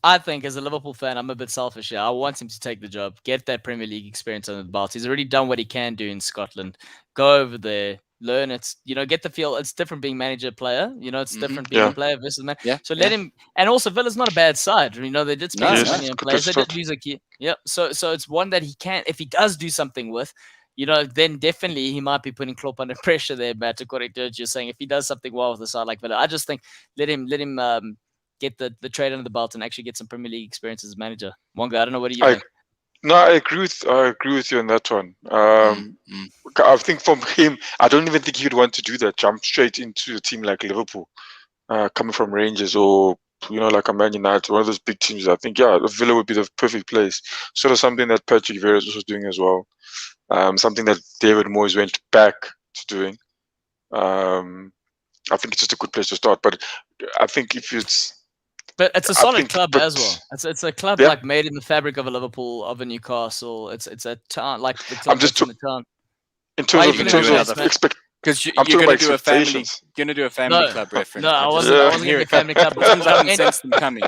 I think as a Liverpool fan, I'm a bit selfish here. I want him to take the job, get that Premier League experience under the belt. He's already done what he can do in Scotland. Go over there, learn it, you know, get the feel. It's different being manager player. You know, it's different being a player versus man. Yeah. So let him. And also, Villa's not a bad side. You know, they did spend some money on players. They did lose a key. Yeah. So it's one that he can, if he does do something with, you know, then definitely he might be putting Klopp under pressure there, Matt, according to what you're saying. If he does something well with a side like Villa, I just think let him get the trade under the belt and actually get some Premier League experience as a manager. Wonga, I don't know, what do you think? No, I agree with you on that one. I think from him, I don't even think he would want to do that. Jump straight into a team like Liverpool, coming from Rangers, or you know, like a Man United, one of those big teams. I think Villa would be the perfect place. Sort of something that Patrick Vieira is also doing as well. Something that David Moyes went back to doing. I think it's just a good place to start. But I think if it's a solid club as well. It's a club like made in the fabric of a Liverpool, of a Newcastle. It's a town like the club that's in the town. In terms of expect. Because you're going to do a family club reference. No, I wasn't going to do a family club. I haven't sensed them coming.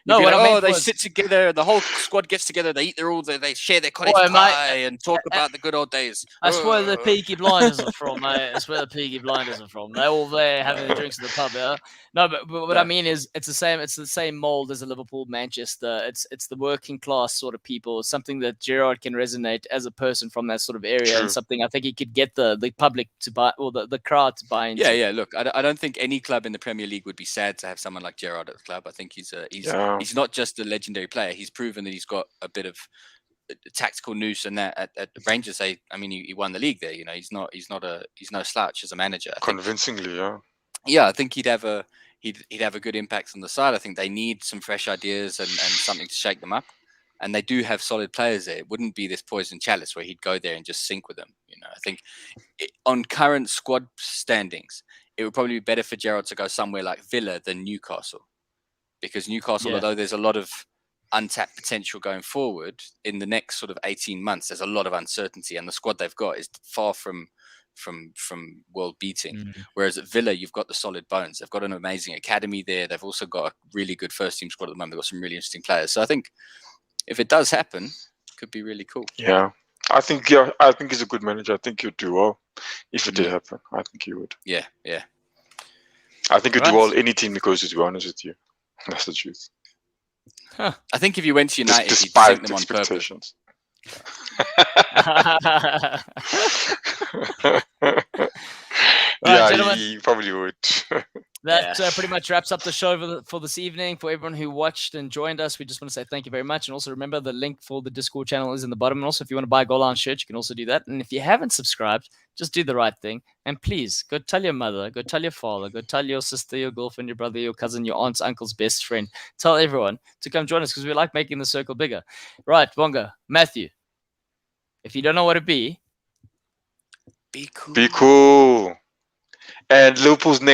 No, what I mean they sit together. The whole squad gets together. They eat they share their cottage pie and talk about the good old days. That's where the Peaky Blinders are from, mate. That's where the Peaky Blinders are from. They're all there having the drinks at the pub. Yeah. No, but what I mean is, it's the same. It's the same mold as a Liverpool, Manchester. It's the working class sort of people. Something that Gerrard can resonate as a person from that sort of area, and something I think he could get the public to buy, or the crowd to buy into. Yeah. Look, I don't think any club in the Premier League would be sad to have someone like Gerrard at the club. I think he's not just a legendary player. He's proven that he's got a bit of tactical nous, and that at the Rangers, he won the league there. You know, he's no slouch as a manager. Convincingly, I think he'd have a good impact on the side. I think they need some fresh ideas and something to shake them up. and they do have solid players there. It wouldn't be this poison chalice where he'd go there and just sink with them. I think on current squad standings, it would probably be better for Gerrard to go somewhere like Villa than Newcastle, because Newcastle, although there's a lot of untapped potential going forward in the next sort of 18 months, there's a lot of uncertainty, and the squad they've got is far from world beating. Whereas at Villa, you've got the solid bones. They've got an amazing academy there. They've also got a really good first team squad at the moment. They've got some really interesting players. So I think if it does happen, it could be really cool. Yeah. I think he's a good manager. I think he'd do well if it did happen. I think he would. Yeah. I think he'd do well any team he goes to be honest with you. That's the truth. I think if you went to United, despite you'd sink them on purpose. expectations. Yeah, gentlemen. he probably would. That pretty much wraps up the show for this evening. For everyone who watched and joined us, we just want to say thank you very much. And also remember, the link for the Discord channel is in the bottom. And also, if you want to buy a Goal Lounge shirt, you can also do that. And if you haven't subscribed, just do the right thing. And please, go tell your mother, go tell your father, go tell your sister, your girlfriend, your brother, your cousin, your aunt's uncle's best friend. Tell everyone to come join us, because we like making the circle bigger. Right, Bonga, Matthew, if you don't know what it be cool. Be cool. And Liverpool's next.